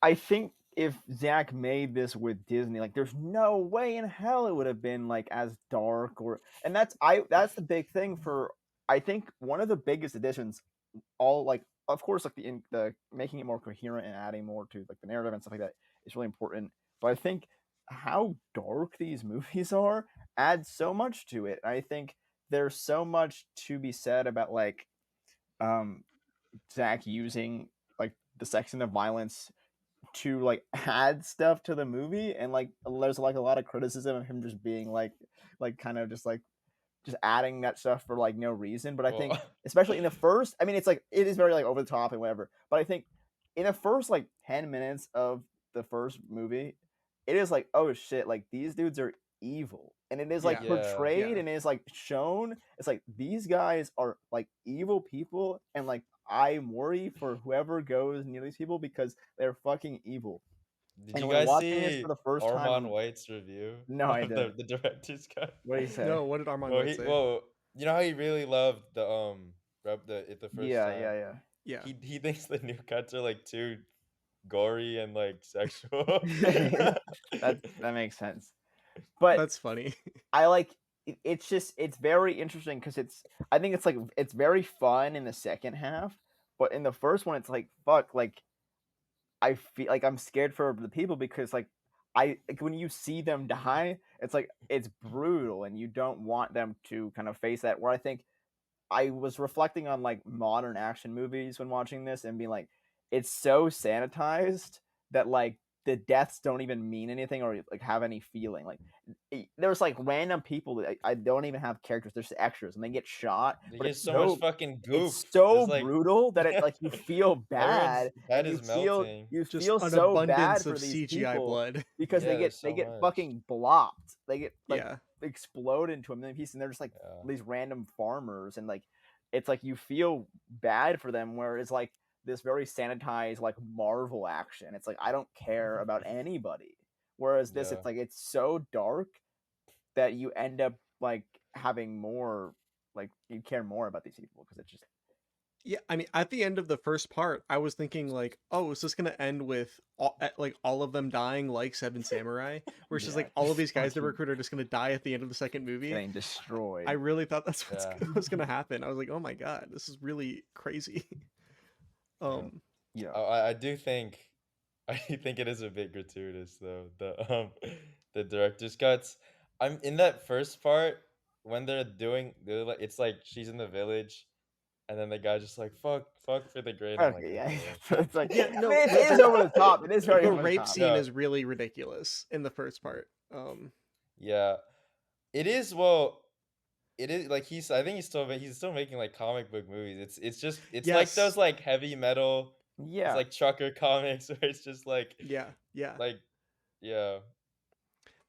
I think if Zach made this with Disney, like there's no way in hell it would have been like as dark and that's the big thing for I think one of the biggest additions all like of course like the making it more coherent and adding more to like the narrative and stuff like that is really important. But I think how dark these movies are adds so much to it. I think there's so much to be said about like um Zach using like the sex and the violence to like add stuff to the movie and like there's like a lot of criticism of him just being like kind of just adding that stuff for like no reason. But I think well, especially in the first, I mean it's like it is very like over the top and whatever, but I think in the first like 10 minutes of the first movie it is like oh shit, like these dudes are evil and it is like Yeah. yeah. portrayed Yeah. and it is like shown it's like these guys are like evil people and like I worry for whoever goes near these people because they're fucking evil. Did And you when guys watching this see for the first time, Armand White's review no, I of didn't. the director's cut? What do you say? No, what did Armand White say? Well, you know how he really loved the the first Yeah, time. yeah, Yeah. He thinks the new cuts are like too gory and like sexual. yeah. That makes sense. But That's funny. I like it's just it's very interesting because I think it's like it's very fun in the second half, but in the first one it's like fuck like I feel like I'm scared for the people because like like when you see them die, it's like it's brutal and you don't want them to kind of face that. Where I think I was reflecting on like modern action movies when watching this and being like, it's so sanitized that like the deaths don't even mean anything or like have any feeling. Like there's like random people that I don't even have characters. There's extras and they get shot, There's but just so much fucking goop. it's so There's like brutal that it like you feel everyone's bad head and is melting. you Just feel an so abundance bad for of these CGI people blood. because Yeah, there's they so get much. fucking blopped. They get like Yeah. explode into a million pieces and they're just like Yeah. these random farmers and like it's like you feel bad for them where it's like this very sanitized like Marvel action. It's like I don't care about anybody. Whereas this Yeah. it's like it's so dark that you end up like having more like you care more about these people because it's just Yeah, I mean, at the end of the first part, I was thinking like, oh, is this gonna end with like all of them dying like Seven Samurai, where it's just yeah, like all of these guys they fucking recruit are just gonna die at the end of the second movie? getting destroyed. I really thought that's what's Yeah. was gonna happen. I was like, oh my god, this is really crazy. Um, Yeah. I do think I think it is a bit gratuitous though. The director's cuts. I'm in that first part when they're like it's like she's in the village and then the guy just like fuck for the grade. I'm like, Okay, yeah. okay. It's like yeah, I no, mean, it is over the top. It is very the over the rape top. scene No. is really ridiculous in the first part. Yeah. It is well it is like I think he's still making like comic book movies. It's just it's like Yes, those like heavy metal it's Yeah. like trucker comics where it's just yeah, yeah. like yeah.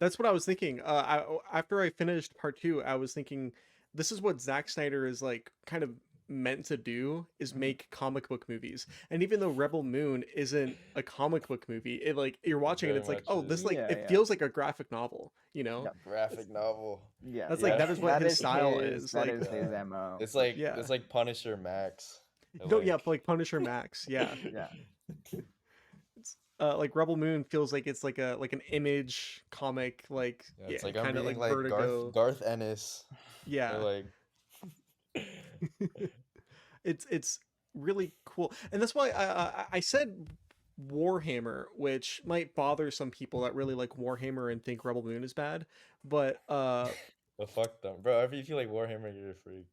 That's what I was thinking. After I finished part two, I was thinking, this is what Zack Snyder is like kind of meant to do is Mhm. make comic book movies. And even though Rebel Moon isn't a comic book movie, it like you're watching it, Very it's like, much oh, is. this like Yeah, it yeah. feels like a graphic novel, you know? Yep. Graphic novel. Yeah. That's Yeah. like that is what That his is style his is. that Like, is his Yeah. MO. yeah. It's like Punisher Max. No, yeah, like Punisher Max, yeah. Yeah. It's like Rebel Moon feels like it's like an image comic, like Yeah, it's like I'm kind of reading like like Vertigo. Garth Ennis. Or Yeah. like It's really cool, and that's why I said Warhammer, which might bother some people that really like Warhammer and think Rebel Moon is bad, but the fuck them. Bro, if you feel like Warhammer, you're a freak.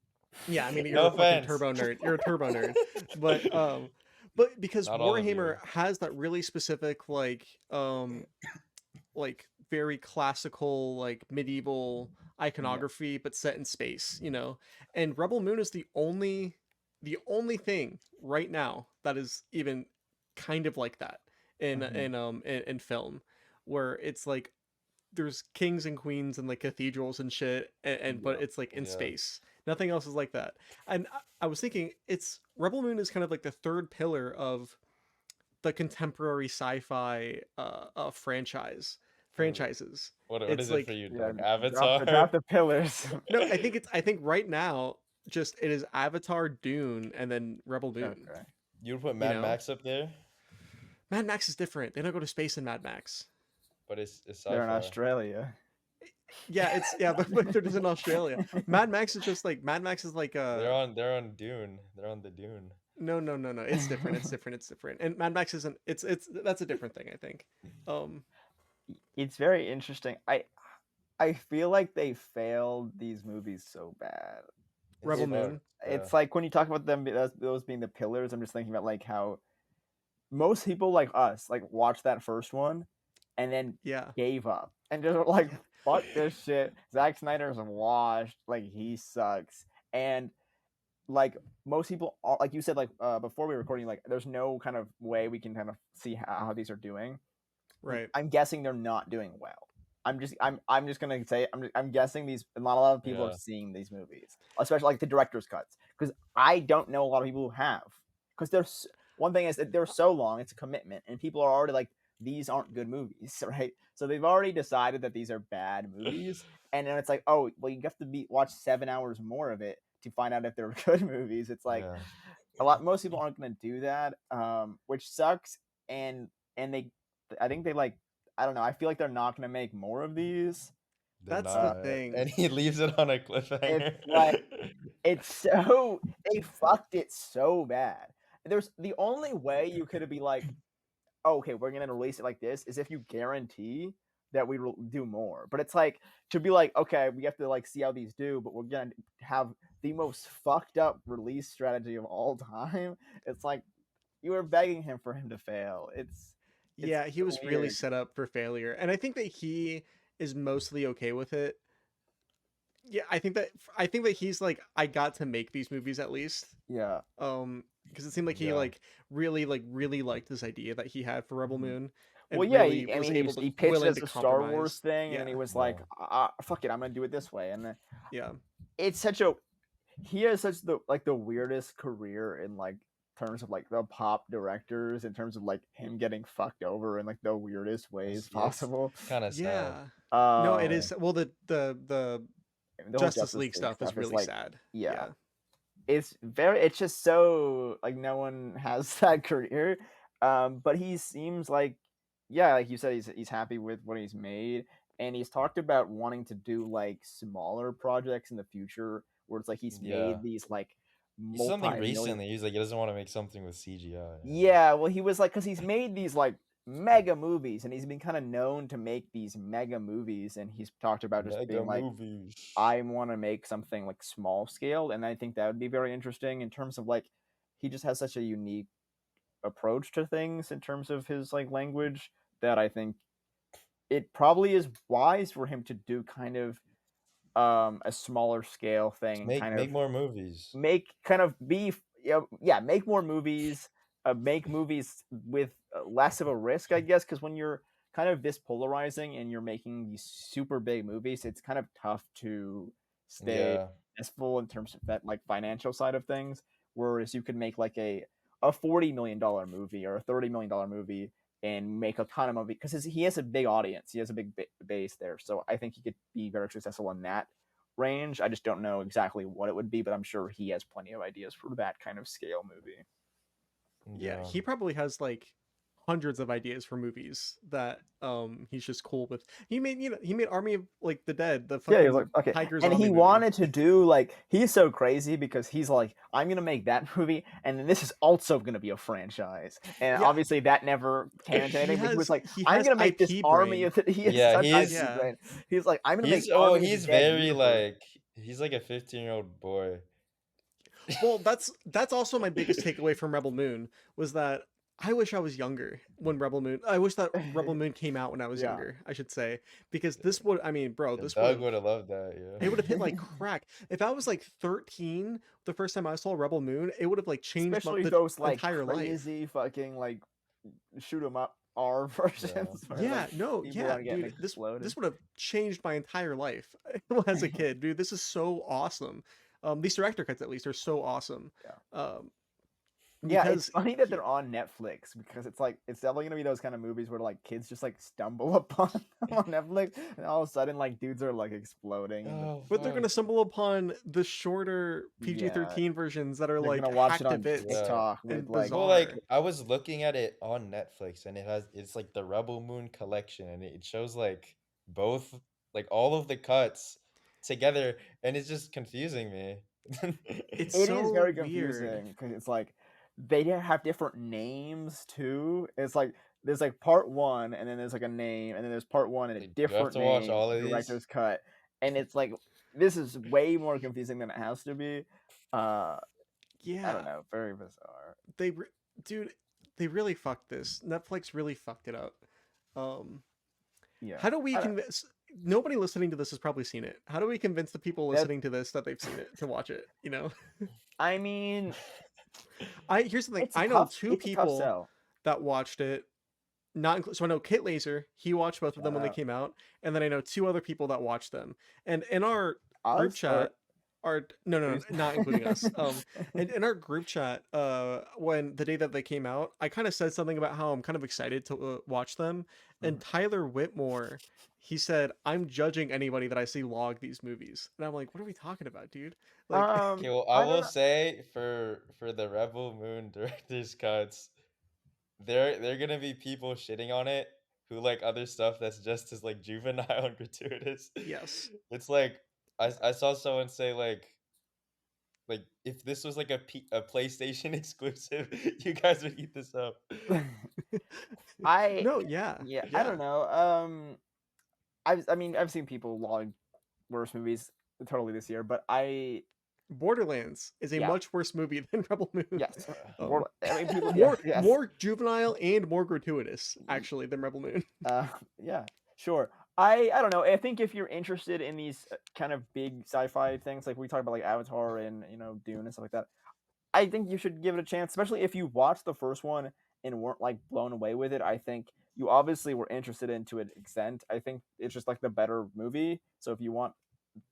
yeah, I mean you're No a fucking offense. turbo nerd. You're a turbo nerd, but because Not all of you. Warhammer has that really specific like very classical like medieval iconography but set in space, you know. And Rebel Moon is the only thing right now that is even kind of like that in Mhm. in film, where it's like there's kings and queens and like cathedrals and shit, and but Yeah. it's like in Yeah. space. Nothing else is like that. And I was thinking it's Rebel Moon is kind of like the third pillar of the contemporary sci-fi franchises. What It's is it for like you, Yeah. dog? Drop Avatar? the pillars. no, I think right now just it is Avatar, Dune, and then Rebel Moon. Okay. You would put You Mad know? Max up there? Mad Max is different. They don't go to space in Mad Max. But it's They're in sci-fi. Australia. Yeah, but they're just in Australia. Mad Max is just like Mad Max is like They're on Dune. They're on the Dune. no. It's different. It's different. And Mad Max isn't. It's that's a different thing. I think. It's very interesting. I feel like they failed these movies so bad. Rebel It's Moon. fucked, It's yeah. like when you talk about them those being the pillars, I'm just thinking about like how most people like us like watched that first one and then Yeah. gave up and just were like fuck this shit. Zack Snyder's washed. Like he sucks. And like most people are, like you said like before we were recording like there's no kind of way we can kind of see how these are doing. Right. I'm guessing they're not doing well. I'm just gonna say I'm guessing these not a lot of people are Yeah. seeing these movies, especially like the director's cuts, because I don't know a lot of people who have. Because there's one thing is that they're so long, it's a commitment, and people are already like these aren't good movies, right? So they've already decided that these are bad movies, and then it's like oh well you have to watch 7 hours more of it to find out if they're good movies. It's like Yeah. most people aren't gonna do that, which sucks, and they I think they like I don't know. I feel like they're not gonna make more of these. They're That's the not. thing. And he leaves it on a cliffhanger. It's like it's so they fucked it so bad. There's the only way you could be like, oh, okay, we're gonna release it like this is if you guarantee that we will do more. But it's like to be like, okay, we have to like see how these do, but we're gonna have the most fucked up release strategy of all time. It's like you were begging him for him to fail. It's Yeah, he so was really weird. set up for failure. And I think that he is mostly okay with it. Yeah, I think that he's like, I got to make these movies at least. Yeah. Because it seemed like he Yeah. really liked this idea that he had for Rebel Mhm. Moon, Well, and yeah. really I was mean, able to he pitched it willing as to a Star Wars compromise. thing, and then Yeah, he was Yeah. like, "Fuck it, I'm gonna do it this way." And then yeah, it's such a he has such the weirdest career in like terms of like the pop directors, in terms of like him getting fucked over in like the weirdest ways It's possible. kind of sad. yeah. No, it Um, is. Well, the the whole Justice Justice League League stuff is stuff is really like, sad. yeah, Yeah, it's just so like no one has that career. But he seems like, yeah, like you said, he's happy with what he's made, and he's talked about wanting to do like smaller projects in the future, where it's like he's Yeah. made these like He's something multi-million. recently. He's like he doesn't want to make something with CGI. Yeah, well, he was like, because he's made these like mega movies, and he's been kind of known to make these mega movies, and he's talked about just Mega being like, movies. I want to make something like small scale, and I think that would be very interesting in terms of like, he just has such a unique approach to things in terms of his like language, that I think it probably is wise for him to do kind of a smaller scale thing, Just and kind of make more movies. make more movies, make movies with less of a risk, I guess, because when you're kind of this polarizing and you're making these super big movies, it's kind of tough to stay Yeah. successful in terms of that like financial side of things. Whereas you could make like a $40 million movie or a $30 million movie and make a ton of money, because he has a big audience, he has a big base there. So I think he could be very successful in that range. I just don't know exactly what it would be, but I'm sure he has plenty of ideas for that kind of scale movie. yeah. Yeah. He probably has like hundreds of ideas for movies that he's just cool with. He made Army of like the Dead, the Yeah, he was fucking like, okay. Tiger And he zombie movie. wanted to do like, he's so crazy because he's like, I'm gonna make that movie, and then this is also gonna be a franchise. And Yeah, obviously that never came into he anything. But he was has like, he I'm has gonna make this IP army brain. of he has Yeah, such IP Yeah. brain. He's like, I'm gonna make Army of the he's Dead very universe. like he's like a 15-year-old boy. Well, that's also my biggest takeaway from Rebel Moon was that I wish I was younger when Rebel Moon. I wish that Rebel Moon came out when I was Yeah. younger, I should say, because this would. I mean, bro, Yeah, this would Doug have. would have loved that, It would have hit yeah. like crack. If I was like 13 the first time I saw Rebel Moon, it would have like changed Especially the those like entire life. crazy fucking like shoot 'em up R versions where Yeah, like no, people yeah, are getting dude, this exploded. this would have changed my entire life as a kid, dude. This is so awesome. These director cuts at least are so awesome. Yeah. Um, Yeah, it's because funny that they're on Netflix, because it's like it's definitely gonna be those kind of movies where like kids just like stumble upon them on Netflix, and all of a sudden like dudes are like exploding. Oh but they're fuck. gonna stumble upon the shorter Yeah, PG-13 versions that are they're like gonna watch it hacked to on bits Yeah. TikTok with and like Well, like bizarre. I was looking at it on Netflix and it's like the Rebel Moon collection and it shows like both like all of the cuts together and it's just confusing me. It's it is so very weird. confusing because it's like they have different names too. It's like there's like part one, and then there's like a name, and then there's part one and a Like, do I have different to watch name, all of these? director's cut, and it's like this is way more confusing than it has to be. Uh, I don't Yeah, know, very bizarre. they re- dude, they really fucked this. Netflix really fucked it up. Um, Yeah, how do we I don't. convince nobody listening to this has probably seen it? How do we convince the people That listening to this that they've seen it to watch it? I mean, I here's the thing. it's a I know tough. two It's a tough people sell. that watched it. So I know Kit Laser, he watched both of them when they Uh, came out, and then I know two other people that watched them. And in our group us or chat, our no, who's? not including us. And in our group chat, when the day that they came out, I kind of said something about how I'm kind of excited to watch them. And Mhm. Tyler Whitmore, he said, "I'm judging anybody that I see log these movies," and I'm like, "What are we talking about, dude?" Like, Okay, well I I don't will know. say for the Rebel Moon director's cuts, they're gonna be people shitting on it who like other stuff that's just as like juvenile and gratuitous. yes, It's like I saw someone say like if this was like a PlayStation exclusive, you guys would eat this up. I no, yeah, yeah, I yeah. don't know. I mean, I've seen people log worse movies totally this year, but I Borderlands is a Yeah. much worse movie than Rebel Moon. Yes. Um, I mean, people. Yeah. more Yes. more juvenile and more gratuitous actually than Rebel Moon. Yeah. Sure. I don't know. I think if you're interested in these kind of big sci-fi things, like we talked about, like Avatar and Dune and stuff like that, I think you should give it a chance, especially if you watched the first one and weren't like blown away with it. I think you obviously were interested in to an extent. I think it's just like the better movie. So if you want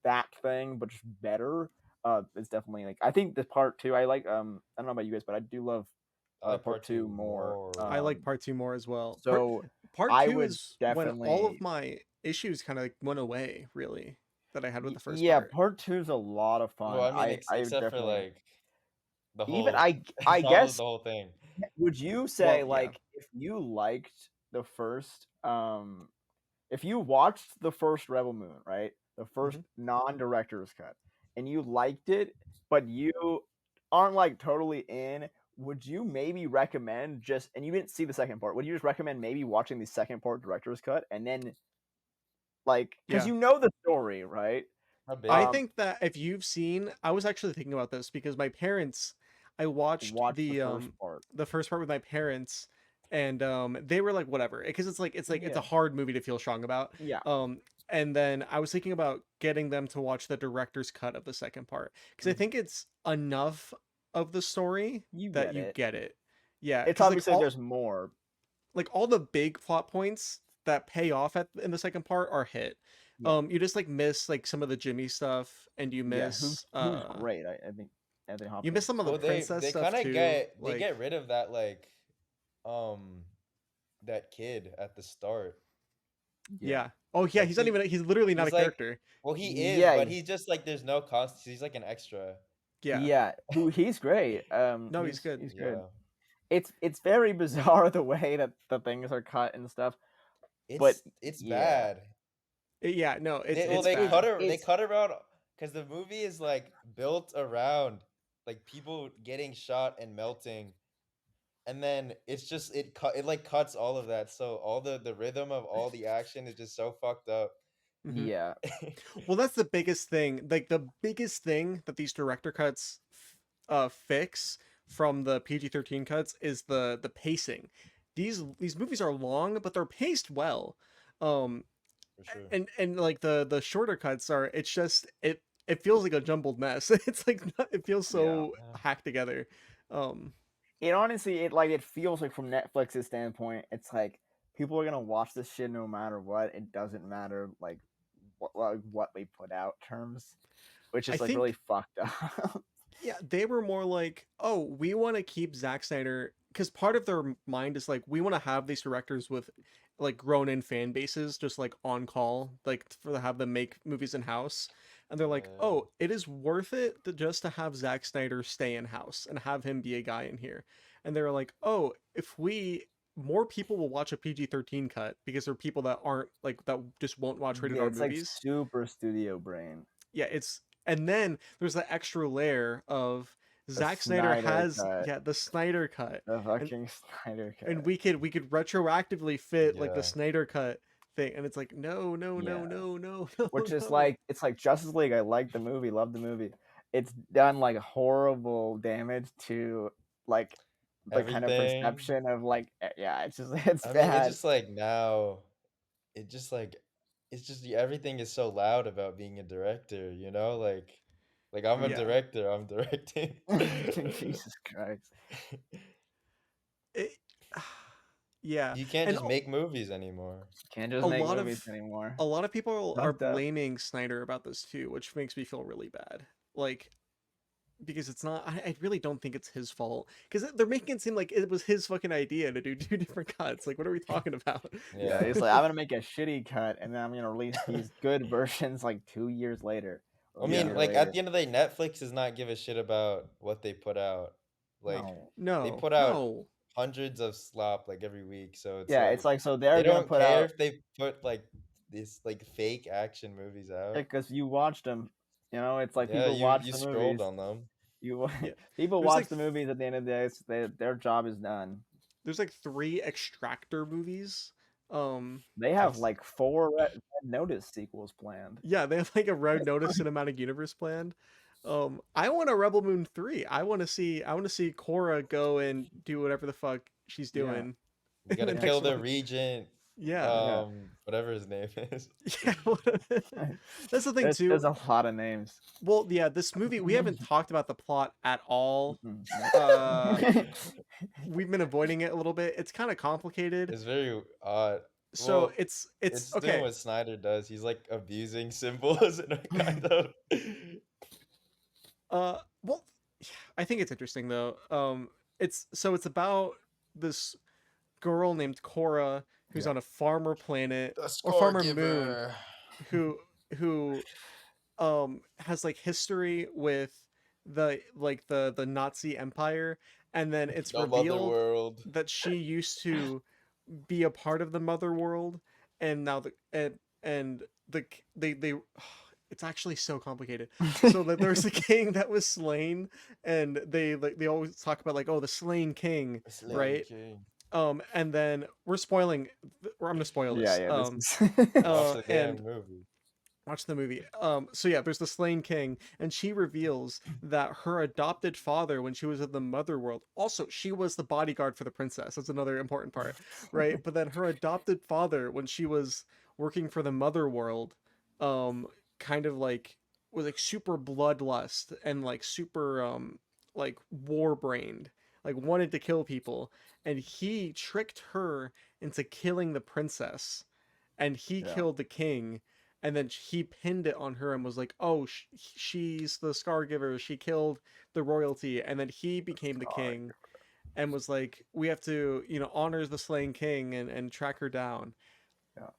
that thing but just better, it's definitely like I think the part two. I like I don't know about you guys, but I do love I like part part two two more. more. I like part 2 more as well. So Part I 2 would is when all of definitely my issues kind of like went away, really, that I had with the first yeah, part. part two is a lot of Well, fun. I mean, I except for definitely like the even whole I probably guess the whole thing. would you say Well, yeah. like if you liked the first if you watched the first Rebel Moon, right? The first non-director's cut and you liked it, but you aren't like totally in, would you maybe recommend just and you didn't see the second part, would you just recommend maybe watching the second part director's cut and then like because Yeah. you know the story, right? How big? I think that if you've seen, I was actually thinking about this because my parents, I watched Watch the first part. the first part with my parents, and they were like whatever, because it's a Yeah. hard movie to feel strong about. Yeah. And then I was thinking about getting them to watch the director's cut of the second part because I think it's enough of the story You that get you it. get it. Yeah, It's 'cause, obviously there's more. like all the big plot points that pay off in the second part are hit. Yeah. You just like miss like some of the Jimmy stuff, and you Yeah, miss who's great. I think Anthony you Hopkins. miss some of the Well, princess they stuff kind of too. they Like get rid of that like um that kid at the start. yeah, oh yeah, Like he's literally not a he's like character. well he is, Yeah, but he's just like there's no cost. He's like an extra. Yeah, yeah. Who he's great. no, he's good. He's good. Yeah. It's very bizarre the way that the things are cut and stuff. But It's yeah, bad. Yeah, no, it's They bad. it's cut around because the movie is like built around like people getting shot and melting, and then it's just it like cuts all of that, so all the rhythm of all the action is just so fucked up. Mhm. yeah, Well, that's the biggest thing. Like the biggest thing that these director cuts fix from the PG-13 cuts is the pacing. These movies are long, but they're paced well. Um For sure. and like the shorter cuts are it's just it feels like a jumbled mess. It's like it feels yeah. so Yeah. hacked together. Um It honestly it feels like from Netflix's standpoint, it's like people are gonna watch this shit no matter what. It doesn't matter what we put out terms, which I is like really think fucked up. yeah, they were more like, "Oh, we want to keep Zack Snyder," because part of their mind is like, we want to have these directors with like grown-in fan bases, just like on call, like for to have them make movies in house. And they're like, Yeah. "Oh, it is worth it just to have Zack Snyder stay in house and have him be a guy in here." And they were like, "Oh, if we more people will watch a PG-13 cut because there are people that aren't like that just won't watch rated Yeah, R it's like movies." super studio brain. Yeah, and then there's that extra layer of The Zack Snyder Snyder has cut. the Snyder cut, The and fucking Snyder and cut. we could retroactively fit like the Yeah. Snyder cut thing, and it's like no no no Yeah. no no no Which is no. like it's like Justice League. I like the movie, love the movie. It's done like horrible damage to like the kind of Everything. perception of like yeah, it's just it's I mean, it's bad. just like now, it just like it's just everything is so loud about being a director, you know? Like I'm a Yeah. Yeah, director, I'm directing. Jesus Christ. it, yeah, You can't and just make movies anymore. Can't a just make lot movies of anymore. a lot of people are Fucked up. blaming Snyder about this too, which makes me feel really bad. Like because it's not I really don't think it's his fault because they're making it seem like it was his fucking idea to do two different cuts. Like what are we talking about? Yeah, Yeah. it's like I'm gonna make a shitty cut and then I'm gonna release these good versions like 2 years later or I a Yeah. mean, year like at later. the end of the day, Netflix does not give a shit about what they put out. Like No. they No, put out no. hundreds of slop like every week, so it's Yeah, it's like like so they they're gonna don't put care out if they put like these like fake action movies out. because you watched them. You know, it's like Yeah, people watch you the scrolled movies. on them. You Yeah. people There's watch like the movies at the end of the day. Their job is done. there's like 3 Extractor movies. They have That's like 4 Red Notice sequels planned. Yeah, they have like a Red Notice cinematic universe planned. I want a Rebel Moon 3. I want to see Korra go and do whatever the fuck she's Yeah. doing You in gotta the kill next the one. regent, Yeah. whatever his name is. Yeah. That's the thing There's too. a lot of names. Well, yeah, this movie we haven't talked about the plot at all. Mm-mm. We've been avoiding it a little bit. It's kind of complicated. It's very odd. So Well, it's doing okay. what Snyder does. He's like abusing symbols in a kind of. Well, I think it's interesting though. It's about this girl named Korra who's Yeah. on a farmer planet The or score farmer moon giver. who has like history with the Nazi Empire, and then it's The mother revealed world. that she used to be a part of the mother world, and now they it's actually so complicated. So that there's a king that was slain, and they always talk about like, oh, the slain king, The Slain right? King. And then we're spoiling, or I'm gonna spoil this. Yeah, yeah. This Watch the And damn movie. watch the movie. So yeah, there's the slain king, and she reveals that her adopted father, when she was in the mother world, also she was the bodyguard for the princess. That's another important part, right? But then her adopted father, when she was working for the mother world, kind of like was like super bloodlust and like super like war brained, like wanted to kill people, and he tricked her into killing the princess, and he Yeah. killed the king, and then he pinned it on her and was like, oh, she's the scar giver, she killed the royalty, and then he became the king and was like, we have to, honor the slain king and track her down. Yeah.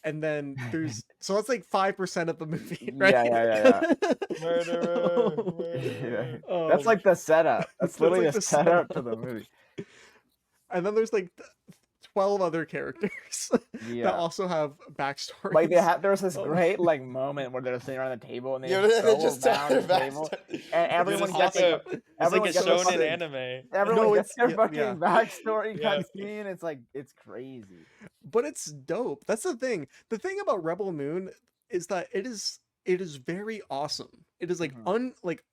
And then there's so that's like 5% of the movie, right? Yeah. Murderer. Yeah. That's like the setup. That's literally like the the setup to setup. the movie. And then there's like 12 other characters that Yeah. also have backstories. Like there's this great like moment where they're sitting around the table and they just go around the table and everyone It's gets like like, it's everyone like a gets their shonen fucking, anime. everyone No, gets their yeah, fucking yeah. backstory Yeah. cutscene. It's like it's crazy. But it's dope. That's the thing. The thing about Rebel Moon is that it is very awesome. It is like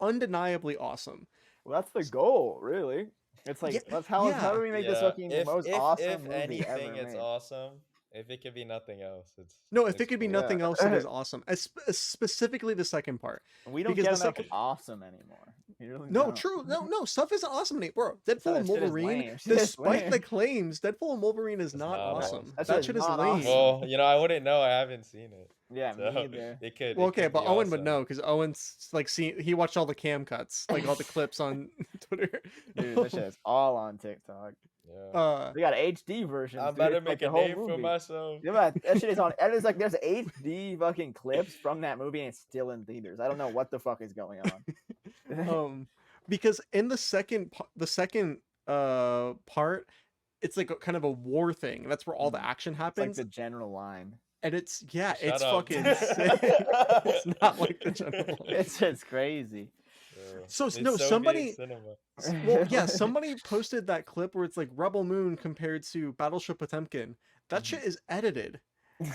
undeniably awesome. Well, that's the goal, really. It's like Yeah, how yeah. do we make this Yeah, fucking the most awesome if movie anything, ever it's made? awesome. If it could be nothing else, No, if it's it could be cool. nothing Yeah. else, it is awesome. Specifically the second part. We don't Because get the enough second awesome anymore. We really No, don't. true. No, stuff isn't awesome anymore. Bro, Deadpool and That shit is Wolverine, lame. Shit is despite lame. the claims, Deadpool and Wolverine is It's not not awesome. awesome. That That shit shit is is not lame. awesome. Well, I wouldn't know. I haven't seen it. Yeah, So me either. it could. Well, it okay, could but be Owen would awesome. know because Owen's like he watched all the cam cuts, like all the clips on Twitter. Dude, that shit is all on TikTok. Yeah. They got HD versions. I'm dude. about to It's make like a the whole name for movie. myself. Yeah, that shit is on. And it's like there's HD fucking clips from that movie, and it's still in theaters. I don't know what the fuck is going on. Because in the second part, it's like kind of a war thing. That's where all the action It's like happens, the general line. and it's Shut it's up. fucking sick. It's not like the general line. It's just crazy. So It's no, Soviet somebody. cinema. Well, yeah, somebody posted that clip where it's like Rebel Moon compared to Battleship Potemkin. That shit is edited.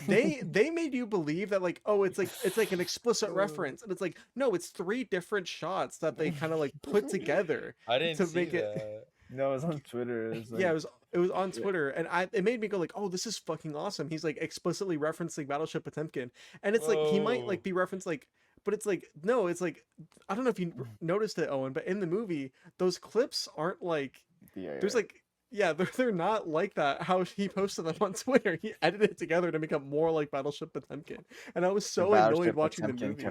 They made you believe that like, oh, it's like an explicit reference, and it's like, no, it's 3 different shots that they kind of like put together I didn't to see make that. it. No, it's on Twitter. It's like, Yeah, it was on Twitter, and it made me go like, oh, this is fucking awesome. He's like explicitly referencing Battleship Potemkin, and it's like he might like be referenced like, but it's like no, it's like I don't know if you noticed it, Owen, but in the movie those clips aren't like there's like. Yeah, they're not like that. How he posted them on Twitter, he edited it together to make it more like Battleship Potemkin, and I was so annoyed watching the movie.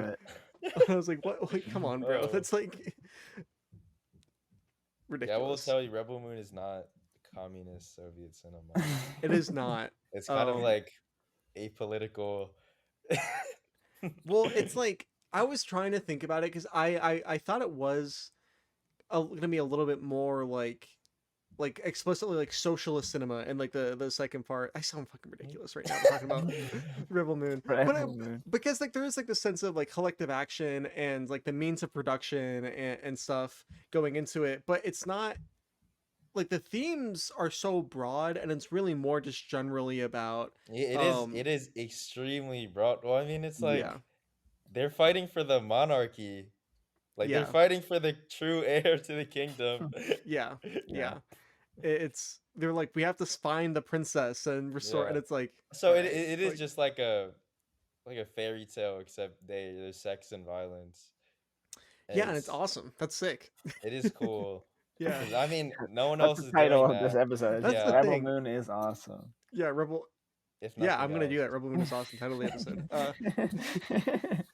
I was like, "What? Like, come on, bro! That's like ridiculous." Yeah, I will tell you, Rebel Moon is not communist Soviet cinema. It is not. It's kind of like apolitical. Well, it's like I was trying to think about it because I thought it was gonna be a little bit more like explicitly like socialist cinema, and like the second part. I sound fucking ridiculous right now talking about Rebel Moon, because like there is like the sense of like collective action and like the means of production and stuff going into it, but it's not like the themes are so broad, and it's really more just generally about It is extremely broad. Well, I mean, it's like they're fighting for the monarchy. Like they're Yeah. fighting for the true heir to the kingdom. Yeah. Yeah. It's they're like, we have to find the princess and restore, and Yeah. it's like, So alright, it is like, just like a fairy tale, except there's sex and violence. And yeah, and it's awesome. That's sick. it is cool. Yeah. Because I mean, no one That's else the is title doing of this that. episode. It's That's just the Yeah. Rebel thing. Moon is awesome. Yeah, Rebel. If Yeah, nothing I'm gonna do else. that. Rebel Moon is awesome. Title of the episode.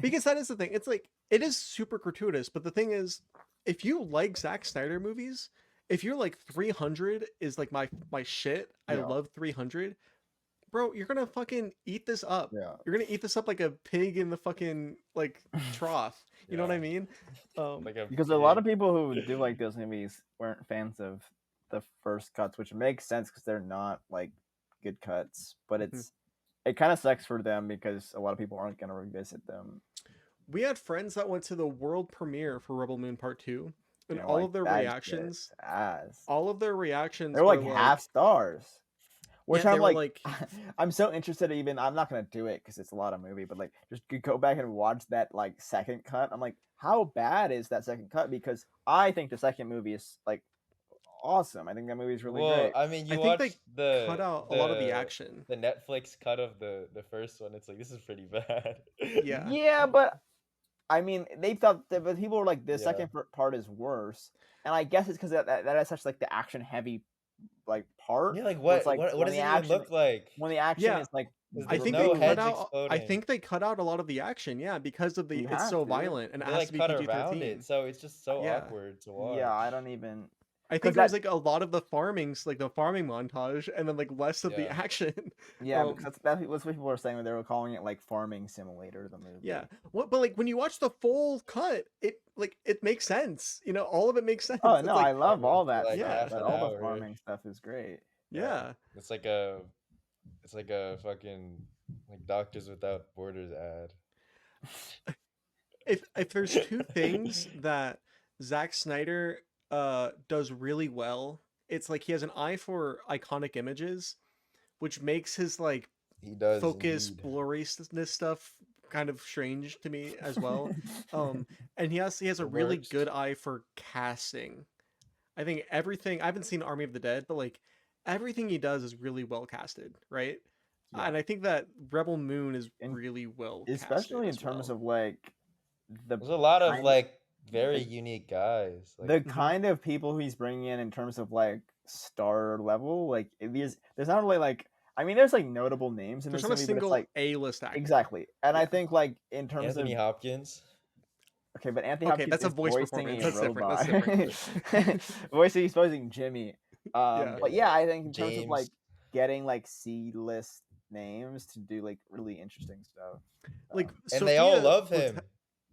Because that is the thing. It's like, it is super gratuitous, but the thing is, if you like Zack Snyder movies, if you're like 300 is like my shit. I Yeah. love 300. Bro, you're gonna fucking eat this up. Yeah. You're gonna eat this up like a pig in the fucking like trough. You know what I Yeah. mean? Like a Because a lot of pig. people who do like those movies weren't fans of the first cuts, which makes sense because they're not like good cuts. But it kind of sucks for them because a lot of people aren't gonna revisit them. We had friends that went to the world premiere for Rebel Moon Part 2, and You know, all like of their bad reactions, shit. Ass. all of their reactions They're were like half stars. Which yeah, I'm they were like, like, I'm so interested. Even I'm not gonna do it because it's a lot of movie, but like, just go back and watch that like second cut. I'm like, how bad is that second cut? Because I think the second movie is like awesome. I think that movie is really Well, great. I mean, I you think they watch cut out a lot of the action. the Netflix cut of the first one. It's like this is pretty bad. Yeah. Yeah, but I mean, they thought that, but people were like, the Yeah. second part is worse, and I guess it's because that is such like the action heavy like part. Yeah, like where it's, what like, what when does the it even action look like? when the action Yeah. is like. Because I there's think no they cut heads out. I exploding. think they cut out a lot of the action. Yeah, because of the You it's have so to. violent and it They has like to be cut PG-13. around it, so it's just so Yeah. awkward to watch. Yeah, I don't even. I 'Cause think it was that- like a lot of the farmings, like the farming montage, and then like less of the Yeah. action. Yeah, because that's what people were saying when they were calling it like farming simulator, the movie. Yeah. What? But like when you watch the full cut, it makes sense. You know, all of it makes sense. Oh It's no, like, I love all that like Yeah. stuff. half But an all the hour. farming stuff is great. yeah. It's like a fucking like Doctors Without Borders ad. If there's two things that Zack Snyder does really well, it's like he has an eye for iconic images, which makes his like He does focus indeed. blurriness stuff kind of strange to me as well. And he has a It really works. good eye for casting. I think everything I haven't seen Army of the Dead, but like everything he does is really well casted, right? Yeah. And I think that Rebel Moon is And really well especially in casted as terms well. of like There's a lot of kind- like very unique guys. Like, the kind of people who he's bringing in terms of like star level. Like there's not really like, I mean, there's like notable names in There's this not a movie, single but it's like A-list actor. exactly. And I Yeah. think like in terms Anthony of Hopkins. okay, but Anthony Okay, Hopkins that's a is voice voicing performance. a That's different. That's robot. He's voicing Jimmy. Yeah. But yeah, I think in terms of James. like getting like C-list names to do like really interesting stuff. Like And they all Sophia love Bote- him.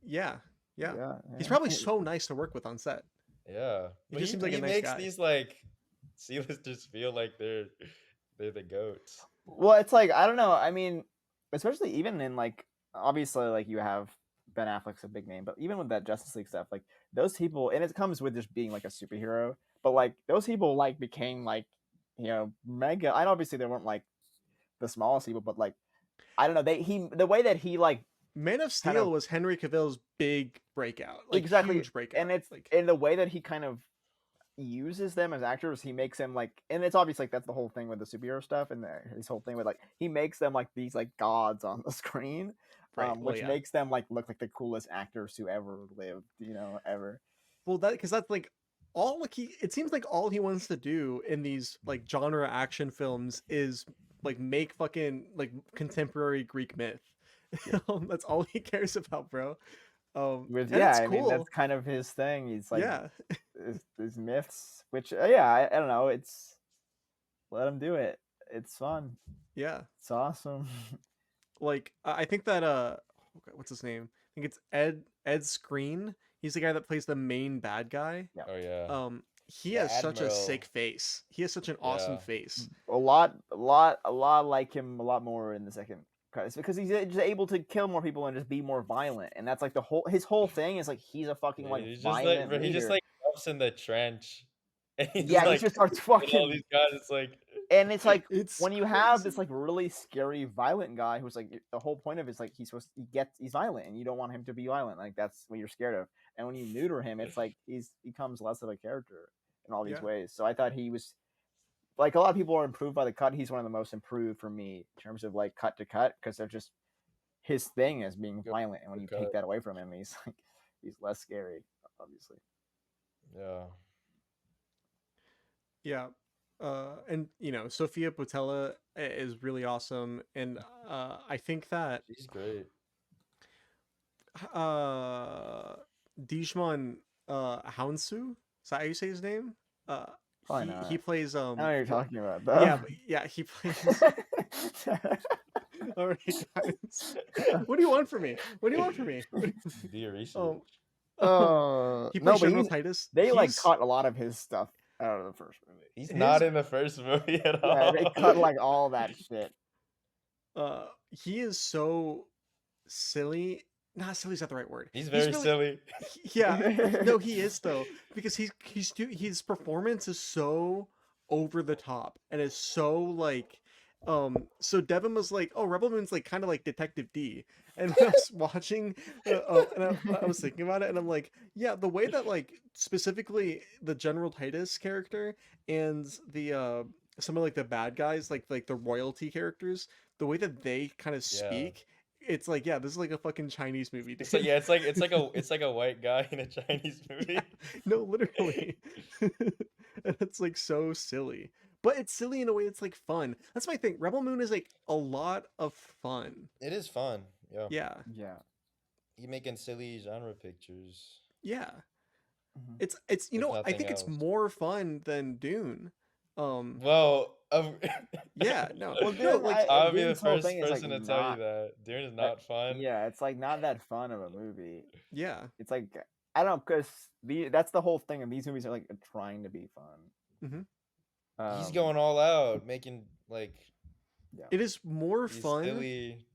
Yeah. Yeah. He's probably so nice to work with on set. Yeah. He But just seems like a he nice makes guy. these like C-listers feel like they're the goats. Well, it's like I don't know. I mean, especially even in like obviously like you have Ben Affleck's a big name, but even with that Justice League stuff, like those people, and it comes with just being like a superhero. But like those people like became like mega. And obviously they weren't like the smallest people, but like I don't know. The way that he like Man of Steel kind of- was Henry Cavill's big breakout. Like exactly huge breakout. and it's like in the way that he kind of uses them as actors, he makes them like, and it's obvious like that's the whole thing with the superhero stuff and his whole thing with like he makes them like these like gods on the screen, Right, well, which yeah. makes them like look like the coolest actors who ever lived, ever. well, that because that's like all like it seems like all he wants to do in these like genre action films is like make fucking like contemporary Greek myth. That's all he cares about, bro. And it's I mean cool. that's kind of his thing. He's like yeah. his myths, which I don't know. It's let him do it. It's fun. Yeah. It's awesome. Like I think that what's his name? I think it's Ed Screen. He's the guy that plays the main bad guy. Oh yeah. He The has such a Admiral. sick face. He has such an awesome Yeah. face. a lot like him, a lot more in the second cut. It's because he's just able to kill more people and just be more violent, and that's like his whole thing is like he's a fucking like He's just violent like he just leader. like jumps in the trench. And he's Yeah, like, he just starts and all fucking. these guys. It's like And it's like It's when you have this crazy. like really scary, violent guy who's like the whole point of it is like he's violent and you don't want him to be violent. Like that's what you're scared of. And when you neuter him, it's like he becomes less of a character in all these Yeah. ways. So I thought he was like a lot of people are improved by the cut. He's one of the most improved for me in terms of like cut to cut because they're just his thing is being Good violent, and when you cut. take that away from him, he's like he's less scary, obviously. Yeah. Yeah. And Sophia Botella is really awesome, and I think that She's great. uh Dijman Hounsu, is that how you say his name? Uh Probably he not. plays I know what you're talking about, yeah, though. but yeah, he plays all right, guys. What do you want from me? What do you want from me? Do your research. um, um he No, plays but General Titus. they like He's cut a lot of his stuff out of the first movie. He's his not in the first movie at Yeah, they all. cut like all that shit. he is so silly. Not silly is not the right word. He's very silly. Yeah, no, he is though, because his performance is so over the top and is so like, so Devin was like, oh, Rebel Moon's like kind of like Detective D, and when I was watching, and I was thinking about it, and I'm like, yeah, the way that like specifically the General Titus character and the some of like the bad guys, like the royalty characters, the way that they kind of Yeah. speak, it's like, yeah, this is like a fucking Chinese movie, dude. It's like it's like a white guy in a Chinese movie. Yeah, no, literally. And it's like so silly. But it's silly in a way that's like fun. That's my thing. Rebel Moon is like a lot of fun. It is fun. Yeah. Yeah. Yeah. You making silly genre pictures. Yeah. Mhm. It's If I nothing think it's else. more fun than Dune. Well, Yeah, no. Well, No, Dune, like I'll be the Dune's whole first thing is like person to tell you not. that Dune is not fun. Yeah, it's like not that fun of a movie. yeah. It's like I don't know because that's the whole thing, and these movies are like trying to be fun. Hmm. He's going all out, making like Yeah. It is more these fun silly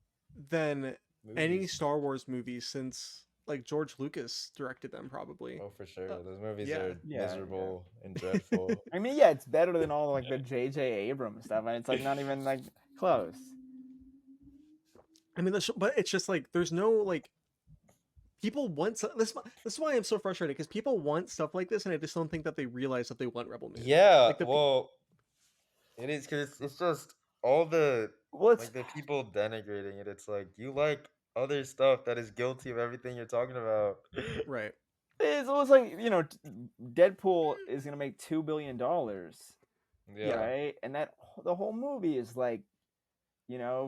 than any movies. Star Wars movie since like George Lucas directed them, probably. Oh, for sure. Those movies yeah. are Yeah, miserable and dreadful. I mean, yeah, it's better than all like the J.J. Abrams stuff, and it's like not even like close. I mean, but it's just like there's no like people want this. This is why I'm so frustrated because people want stuff like this, and I just don't think that they realize that they want Rebel Moon. Yeah, Like well, it is because it's just all the Well, it's like the people denigrating it. It's like you like other stuff that is guilty of everything you're talking about. right. it's almost like Deadpool is gonna make $2 billion, Yeah. right? And that the whole movie is like,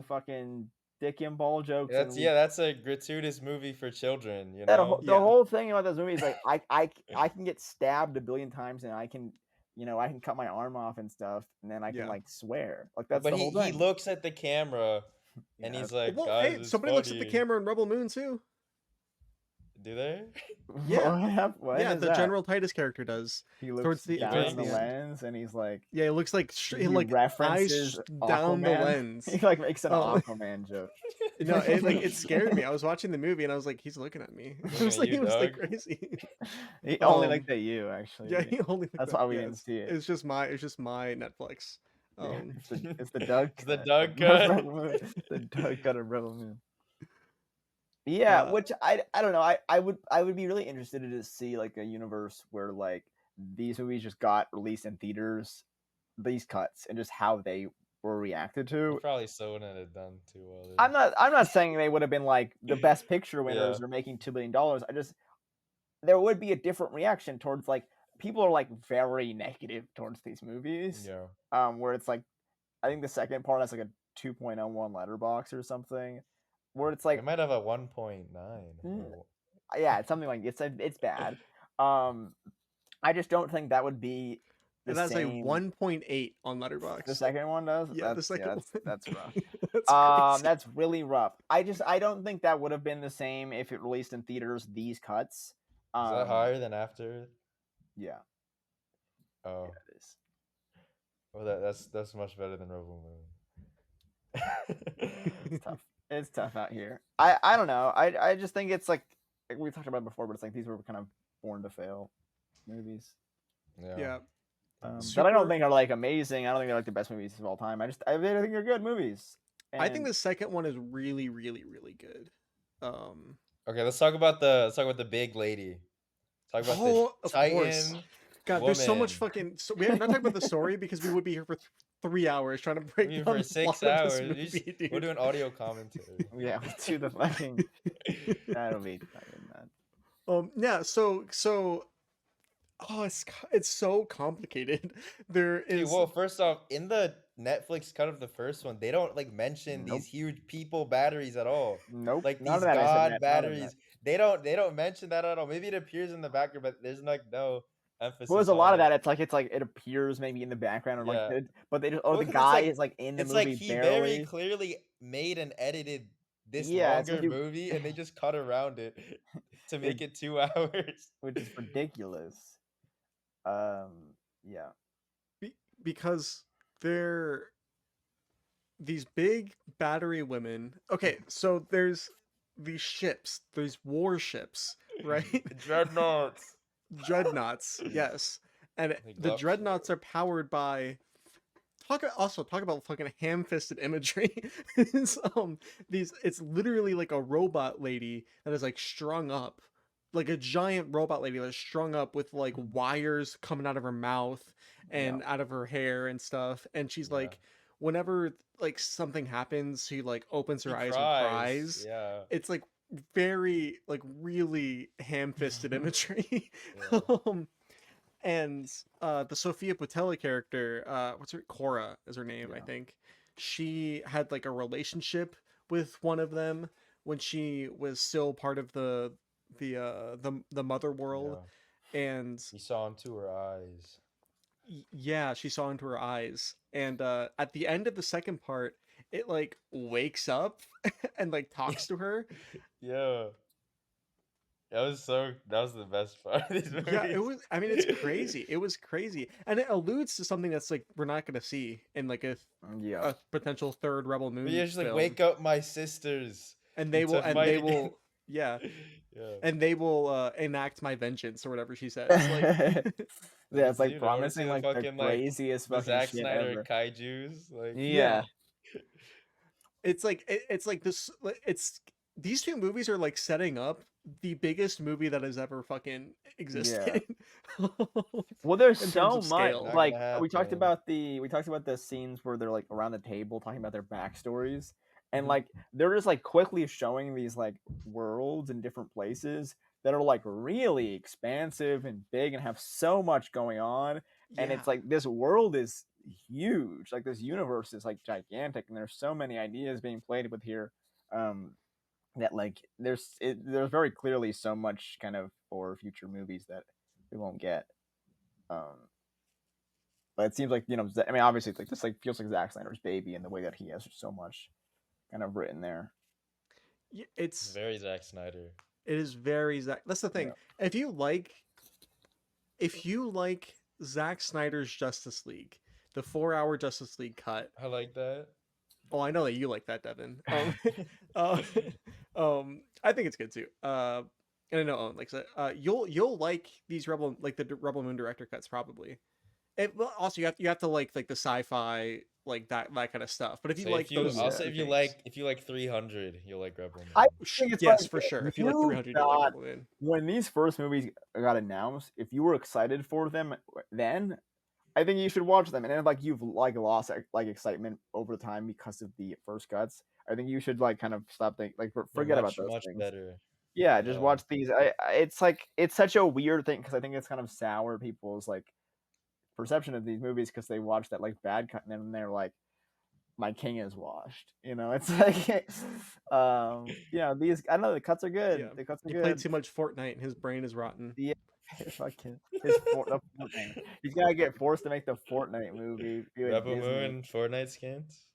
fucking dick and ball jokes and That's a gratuitous movie for children, you that know? the whole thing about this movie is like I can get stabbed 1 billion times and I can cut my arm off and stuff and then I can Yeah. like swear like that's But the whole he thing. looks at the camera and Yeah. he's like, Well, guys, hey, it's somebody looks at the funny." camera in Rebel Moon too. Do they? Yeah. What Yeah, is the that? General Titus character does. He looks towards the down towards on the the end. lens and he's like Yeah, it looks like he like references eyes down the Aquaman. lens. He like makes an Oh. Aquaman joke. No, it scared me. I was watching the movie and I was like, he's looking at me. It was at like you, he was like dog. crazy. He only Um, looked at you actually. Yeah, he only. That's looked at- why we yeah, didn't see it. It's just my Netflix. Yeah, it's the Doug. It's the cut Doug of cut. Rebel Moon. The Doug cut of Rebel Moon. Yeah, which I don't know. I would be really interested to see like a universe where like these movies just got released in theaters, these cuts, and just how they were reacted to. Probably so wouldn't have done too well. I'm not saying they would have been like the best picture winners Yeah. or making $2 billion. There would be a different reaction towards like people are like very negative towards these movies. Yeah. Where it's like I think the second part has like a 2.01 letterbox or something. Where it's like It might have a 1.9. yeah, it's something like it's bad. I just don't think that would be the it has same. a 1.8 on Letterboxd. The second one does. Yeah, the second one. That's rough. That's crazy. That's really rough. I don't think that would have been the same if it released in theaters. These cuts. Is that higher than After? Yeah. Oh. Yeah, it is. Well, that's much better than Rebel Moon. It's tough. It's tough out here. I don't know. I just think it's like we talked about before, but it's like these were kind of born to fail movies. Yeah. That I don't Super. think are like amazing. I don't think they're like the best movies of all time. I think they're good movies. I think And the second one is really, really, really good. Okay, let's talk about the big lady. Talk about the Oh, of course. Titan God, there's so much woman. fucking. So we have not talking about the story because we would be here for 3 hours trying to I break mean, down for the plot 6 of this hours, movie, we're dude. doing audio commentary. yeah, we do the fucking that'll be fucking nuts. Yeah. So. Oh, it's so complicated. There Okay, is well, first off, in the Netflix cut of the first one, they don't like mention Nope. these huge people batteries at all. Nope. Like None of these that is in god that. None of that. batteries. They don't mention that at all. Maybe it appears in the background, but there's like no Well, emphasis there's a on lot of it. that. It's like it appears maybe in the background or like, Yeah. but they just Well, the because it's guy like is like in the it's like movie he very barely. clearly made and edited this Yeah, it's longer like you, movie and they just cut around it to make it, it 2 hours. which is ridiculous. Yeah. because they're these big battery women. Okay, so there's these ships, these warships, right? Dreadnoughts. Dreadnoughts, yes. And Like the love dreadnoughts are powered by talk about fucking ham-fisted imagery. It's literally like a robot lady that is like strung up, like a giant robot lady that's strung up with like wires coming out of her mouth Yeah. and out of her hair and stuff. And she's Yeah. like, whenever like something happens, she like opens her He eyes and cries. cries. Yeah. It's like very like really ham-fisted imagery. Yeah. And the Sophia Butella character, what's her Cora is her name, I Yeah. think. She had like a relationship with one of them when she was still part of the mother world, Yeah. and He saw into her eyes. yeah, she saw into her eyes. And at the end of the second part, it like wakes up and like talks to her. Yeah. That was the best part of these movies. Yeah, it was. I mean, it's crazy. It was crazy, and it alludes to something that's like we're not gonna see in like Yeah. a potential third Rebel Moon But yeah, just like film. wake up my sisters. And they will, to and fight they again." will, yeah, Yeah. and they will enact my vengeance or whatever she says. Like, Yeah, it's like Dude, I wanna see promising the like the fucking, like, craziest the fucking Zack shit Snyder ever. kaijus. Like, Yeah. it's like it's like this. It's these two movies are like setting up the biggest movie that has ever fucking existed. Well, there's In terms so of much. scale. Not Like gonna we talked happen. about the scenes where they're like around the table talking about their backstories, and Mhm. like they're just like quickly showing these like worlds in different places that are like really expansive and big and have so much going on. And Yeah. it's like this world is huge. Like this universe is like gigantic, and there's so many ideas being played with here. That like there's very clearly so much kind of for future movies that we won't get. Um, but it seems like I mean, obviously, it's like this like feels like Zack Snyder's baby in the way that he has so much kind of written there. It's Very Zack Snyder. it is very Zack. That's the thing. Yeah. If you like Zack Snyder's Justice League, the 4-hour Justice League cut. I like that. Oh, I know that you like that, Devin. Uh, I think it's good too. And I know Owen likes it. You'll like these Rebel Rebel Moon director cuts probably. Well, also you have to like the sci-fi like that kind of stuff. But if you So like those, I'll yeah, say two if you like 300, you'll like Rebel Moon. I think it's yes, like, for sure. If you like you 300, you'll like got- Rebel Moon. when these first movies got announced, if you were excited for them then, I think you should watch them. And then like you've like lost like excitement over time because of the first cuts, I think you should like kind of stop thinking like They're forget much, about those much things. better. Yeah, just Yeah. watch these. It's like it's such a weird thing because I think it's kind of sour people's like perception of these movies because they watch that like bad cut and then they're like, my king is washed. It's like, these I don't know the cuts are good. Yeah. The cuts are He good. played too much Fortnite and his brain is rotten. Yeah, fucking the Fortnite. He's gotta get forced to make the Fortnite movie. be with Rebel Disney. Moon Fortnite skins.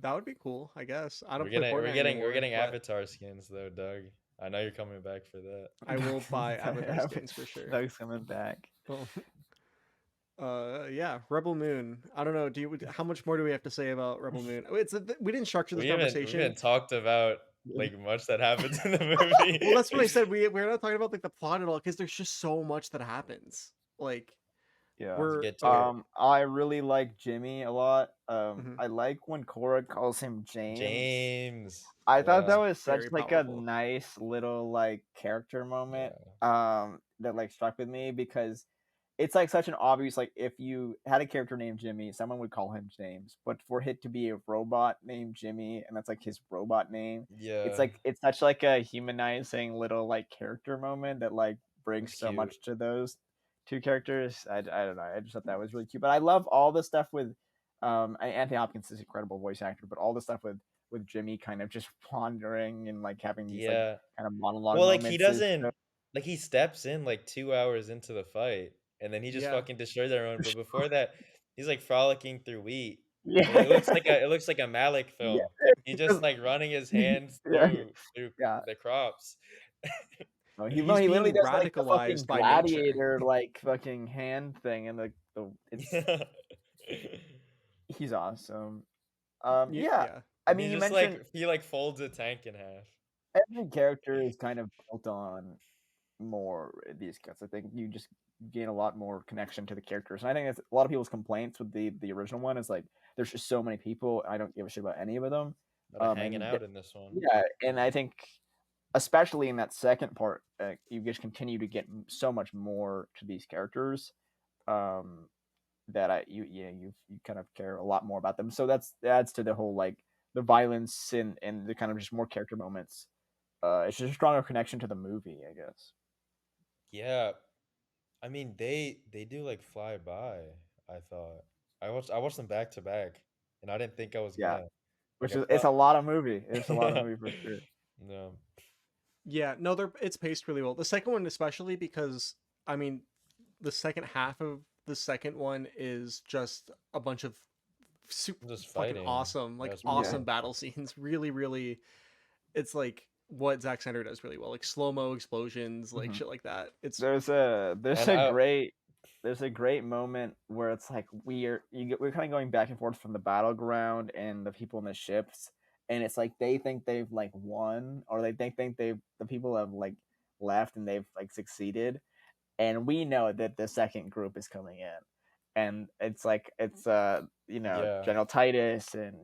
That would be cool, I guess. I don't We're play Fortnite we're getting anymore, but Avatar skins though, Doug. I know you're coming back for that. I will buy Avatar skins for sure. Doug's coming back. Yeah, Rebel Moon. I don't know. How much more do we have to say about Rebel Moon? We didn't structure this We conversation. haven't talked about like much that happens in the movie. Well, that's what I said. We're not talking about like the plot at all because there's just so much that happens. Like, Yeah. Let's We're get to okay. it. I really like Jimmy a lot. Mhm. I like when Cora calls him James. James. I thought that Yeah. was such Very like a powerful. nice little like character moment Yeah. that like struck with me because it's like such an obvious like if you had a character named Jimmy, someone would call him James, but for it to be a robot named Jimmy and that's like his robot name, Yeah. it's such like a humanizing little like character moment that like brings It's so cute. much to those two characters. I don't know. I just thought that was really cute. But I love all the stuff with Anthony Hopkins is an incredible voice actor, but all the stuff with Jimmy kind of just wandering and like having these like Yeah. kind of monologue Well, like he moments is doesn't like he steps in like 2 hours into the fight and then he just Yeah. fucking destroys everyone, but before that, he's like frolicking through wheat and yeah. it looks like a Malik Yeah. film. He's just Because- like running his hands yeah. through Yeah. the crops. No, He's he literally being does like the fucking radicalized by nature. gladiator like fucking hand thing and the it's Yeah. he's awesome. Yeah. Yeah. I And mean he you just mentioned like he like folds a tank in half. every character is kind of built on more these cuts. I think you just gain a lot more connection to the characters. And I think that's a lot of people's complaints with the original one is like there's just so many people. I don't give a shit about any of them. But hanging And out in this one. yeah, and I think especially in that second part, you just continue to get so much more to these characters. Um, that you kind of care a lot more about them. So that adds to the whole like the violence and the kind of just more character moments. It's just a stronger connection to the movie, I guess. Yeah. I mean, they do like fly by, I thought. I watched them back to back, and I didn't think I was Yeah, gonna. Like which I is it's thought a lot of movie. It's a lot of yeah. movie for sure. No. Yeah, no, it's paced really well. The second one especially because I mean, the second half of the second one is just a bunch of super Just fucking fighting. awesome, like That's pretty Yeah, awesome good. battle scenes. Really, really, it's like what Zack Snyder does really well, like slow mo explosions, like hmm shit like that. It's And I there's a great moment where it's like we're kind of going back and forth from the battleground and the people in the ships, and it's like they think they've like won, or think they've the people have like left and they've like succeeded, and we know that the second group is coming in, and it's like it's yeah. General Titus and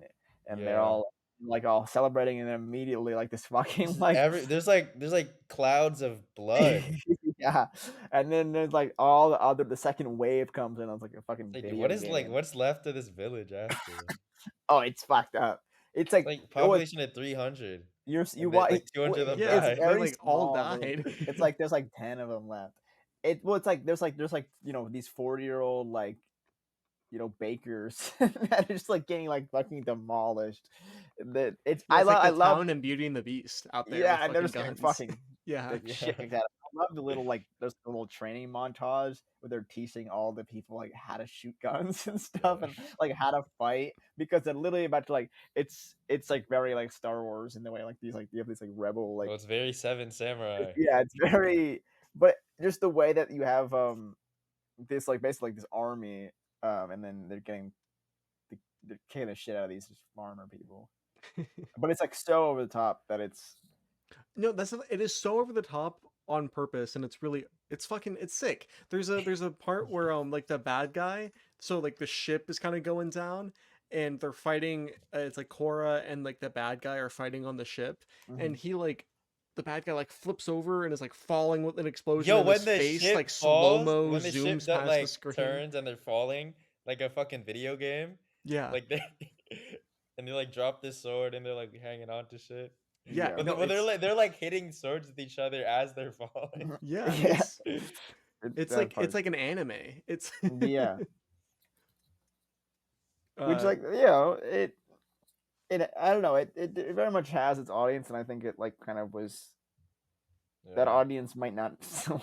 they're Yeah. all like all celebrating and then immediately like this fucking like There's like clouds of blood. yeah, and then there's like all the second wave comes in. It's like a fucking Like, dude, what video is like game. what's left of this village after? Oh, it's fucked up. It's It's like like oh, population of 300, you and they, watch. like 200 of them It's yeah, died. they very like all small. died. It's like there's like 10 of them left. It's like there's like these 40-year-old like bakers that are just like getting like fucking demolished. That it's Yeah, it's like I the love town and Beauty and the Beast out there yeah, with and they're fucking just getting guns. fucking Yeah. the shit kicked out. I love the little like there's the little training montage where they're teaching all the people like how to shoot guns and stuff Yeah. and like how to fight because they're literally about to like it's like very like Star Wars in the way like these like you have these like rebel Well, like it's very Seven Samurai. yeah it's very but just the way that you have this like basically like this army and then they're kicking the shit out of these just farmer people but it's like so over the top that it's No, it is so over the top on purpose, and it's fucking it's sick. There's a part where like the bad guy, so like the ship is kind of going down, and they're fighting. It's like Korra and like the bad guy are fighting on the ship, and mhm. he like the bad guy like flips over and is like falling with an explosion, Yo, and his when the face ship like slow falls, mo when the ship zooms that past the like screen. turns and they're falling like a fucking video game, Yeah, like they and they like drop this sword and they're like hanging on to shit. yeah, Yeah. no, But it's they're like hitting swords with each other as they're falling. yeah, Yeah. That it's part. like an anime. It's Yeah. Which uh like it I don't know, it very much has its audience and I think it like kind of was that Yeah. audience might not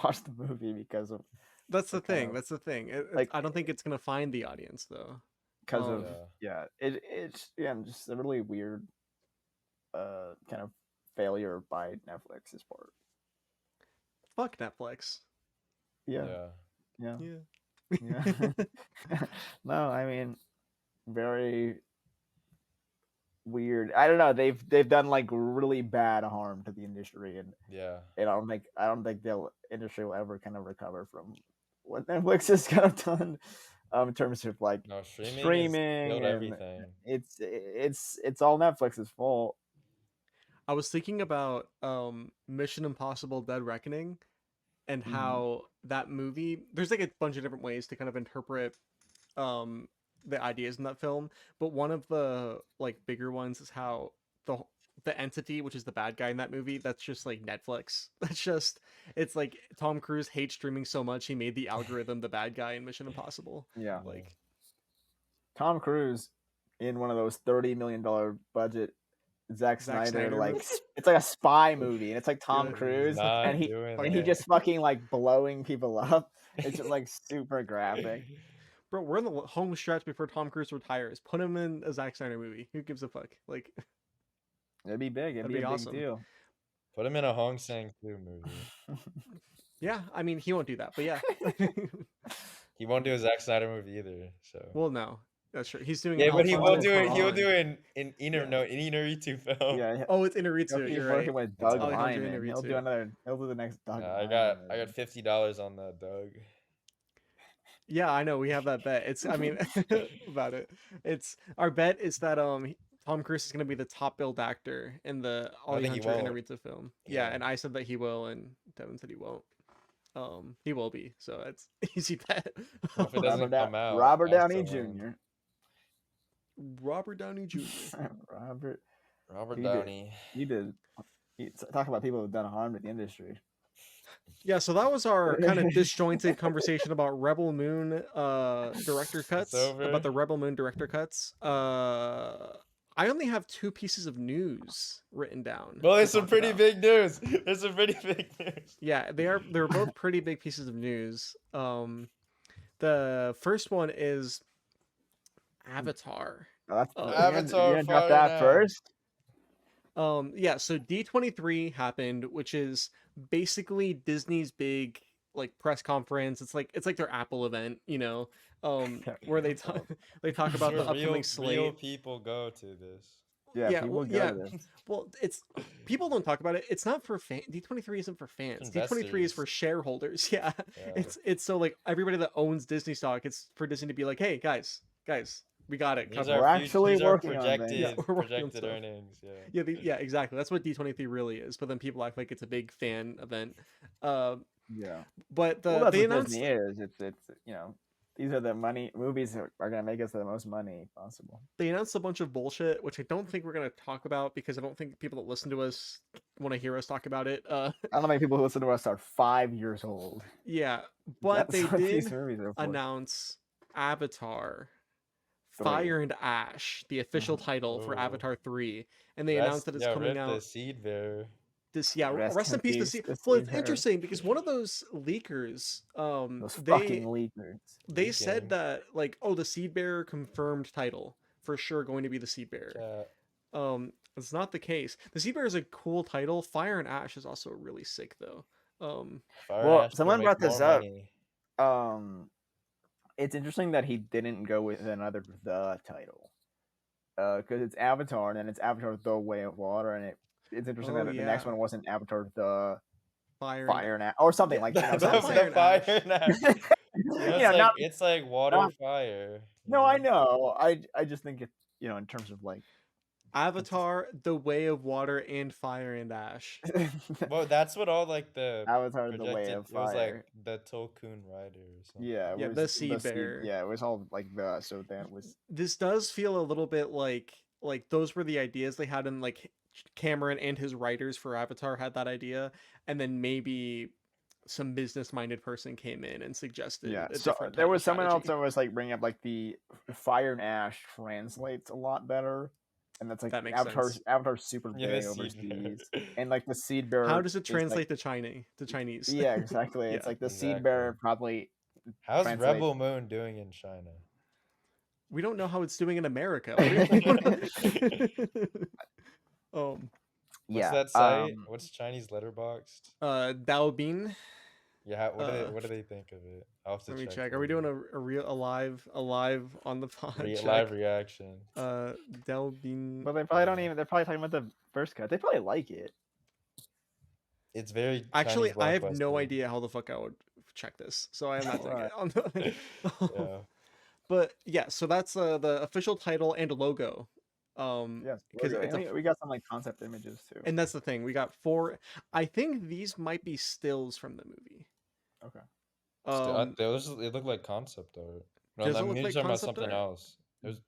watch the movie because of That's the the kind thing. of That's the thing. like I don't think it's gonna find the audience though. because of Um, Yeah. yeah, it's yeah, just a really weird kind of failure by Netflix's part. fuck Netflix. Yeah. Yeah. Yeah. Yeah. Yeah. No, I mean very weird. I don't know. They've done like really bad harm to the industry, and Yeah. I don't think the industry will ever kind of recover from what Netflix has kind of done in terms of like No, streaming has streaming, killed and everything. it's all Netflix's fault. I was thinking about Mission Impossible Dead Reckoning and how that movie, there's like a bunch of different ways to kind of interpret um the ideas in that film, but one of the like bigger ones is how the entity, which is the bad guy in that movie, that's just like Netflix. That's just, it's like Tom Cruise hates streaming so much he made the algorithm the bad guy in Mission Impossible. Yeah, Like Tom Cruise in one of those $30 million budget Zack Snyder like movies. it's like a spy movie, and it's like Tom Yeah. Cruise Not and doing he that. just fucking like blowing people up. It's just like super graphic. Bro, we're in the home stretch before Tom Cruise retires. Put him in a Zack Snyder movie. Who gives a fuck? Like, It'd be big. It'd That'd be be a awesome. big deal. Put him in a Hong Sang-soo movie. yeah, I mean, he won't do that, but yeah. He won't do a Zack Snyder movie either. So well, no, that's true. He's doing. yeah, but he will Alfonso do it. He will Cuarón. do it in Yeah. Inarritu film. Yeah, Oh, it's he'll Inarritu. keep You're working right. with It's Doug Alejandro Lyman. He'll do Inarritu. another. He'll do the next Doug. I Lyman got $50 on that, Doug. Yeah, I know. We have that bet. It's. I mean, about it. It's our bet is that Tom Cruise is going to be the top billed actor in the I think he Alejandro won't. Inarritu film. Yeah, Yeah. and I said that he will, and Devin said he won't. He will be. So it's easy bet. Well, if it doesn't come out, Robert I Downey still win. Jr. Robert Downey Jr. Robert He did. Downey. Talk about people who've done harm to the industry. Yeah, so that was our kind of disjointed conversation about Rebel Moon director cuts. over. About the Rebel Moon director cuts. I only have 2 pieces of news written down. Well, to there's some talk pretty about. big news. There's some pretty big news. Yeah, they're both pretty big pieces of news. The first one is Avatar. Avatar You gonna drop Fire that now. first? Yeah, so D23 happened, which is basically Disney's big like press conference. It's like their Apple event, you know, where they talk about the Sure, upcoming slate. real people go to this. Yeah, Yeah, people well, go yeah. to this. Well, it's people don't talk about it. It's not for fan. D23 isn't for fans. D23 is for Investors. shareholders. Yeah. Yeah. It's so like everybody that owns Disney stock. It's for Disney to be like, hey guys, we got it. These covered." We're are actually these are working on things. projected Yeah, we're working on projected stuff. earnings. Yeah. Yeah, exactly. That's what D23 really is. But then people act like it's a big fan event. Yeah. But Well, that's they what announced Disney is. It's you know, these are the money movies that are gonna make us the most money possible. they announced a bunch of bullshit, which I don't think we're gonna talk about because I don't think people that listen to us want to hear us talk about it. I don't know how many people who listen to us are 5 years old. Yeah, but That's they what these did movies are for. announce Avatar 3. Fire and Ash, the official title for Oh. Avatar 3, and they announced that it's coming rip out the seed bearer. this Rest in peace in the peace, sea. the Well, sea it's bearer. interesting because one of those leakers Those they fucking leakers. they said Leaking. that like, oh, the seed bearer confirmed title for sure going to be the seed bearer. Chat. It's not the case. The seed bearer is a cool title. Fire and Ash is also really sick though. Fire Well, Ash will someone make brought this more up. money. It's interesting that he didn't go with another the title. Because it's Avatar, and then it's Avatar: The Way of Water, and it's interesting Oh, that the next yeah. one wasn't Avatar: The Fire Fire and or something Yeah, like the- that. the The Fire and fire Ash. and Ash. Yeah, not- It's like water not- fire. you No, I know. I just think it, in terms of like Avatar, The Way of Water, and Fire and Ash. Well, that's what all like the Avatar: The projected. Way of It was Fire. like the Tolkien Rider or something. Yeah, it Yeah, was the Seed Bearer. Yeah, it was all like the so that was This does feel a little bit like those were the ideas they had in like Cameron and his writers for Avatar had that idea, and then maybe some business-minded person came in and suggested yeah. a So different there type was of someone else strategy. that was like bringing up like the Fire and Ash translates a lot better, and that's like That makes Avatar's sense. Avatar's super Yeah, big the Seed overseas, Bearer. and like the Seed Bearer. How does it is, like- translate to Chinese? Yeah, exactly. Yeah, It's like the exactly. Seed Bearer probably. How's translate- Rebel Moon doing in China? We don't know how it's doing in America. What do you- What's Yeah. that site? What's Chinese letterboxed? Daobin. Yeah, Uh, what do they think of it? I'll have to Let me check. check Are we doing later. a live on the pod? check? live reaction? Daobin. But they probably don't even. They're probably talking about the first cut. They probably like it. It's very Actually, Chinese I have no blockbuster. idea how the fuck I would check this, so I am not doing Right. it on the thing. Yeah. But yeah, so that's the official title and logo. Yes, Because logo. it's And we got some like concept images too. and that's the thing. We got 4. I think these might be stills from the movie. Okay. It looked like concept art. No, Does it I'm look like talking about concept something art? else. It was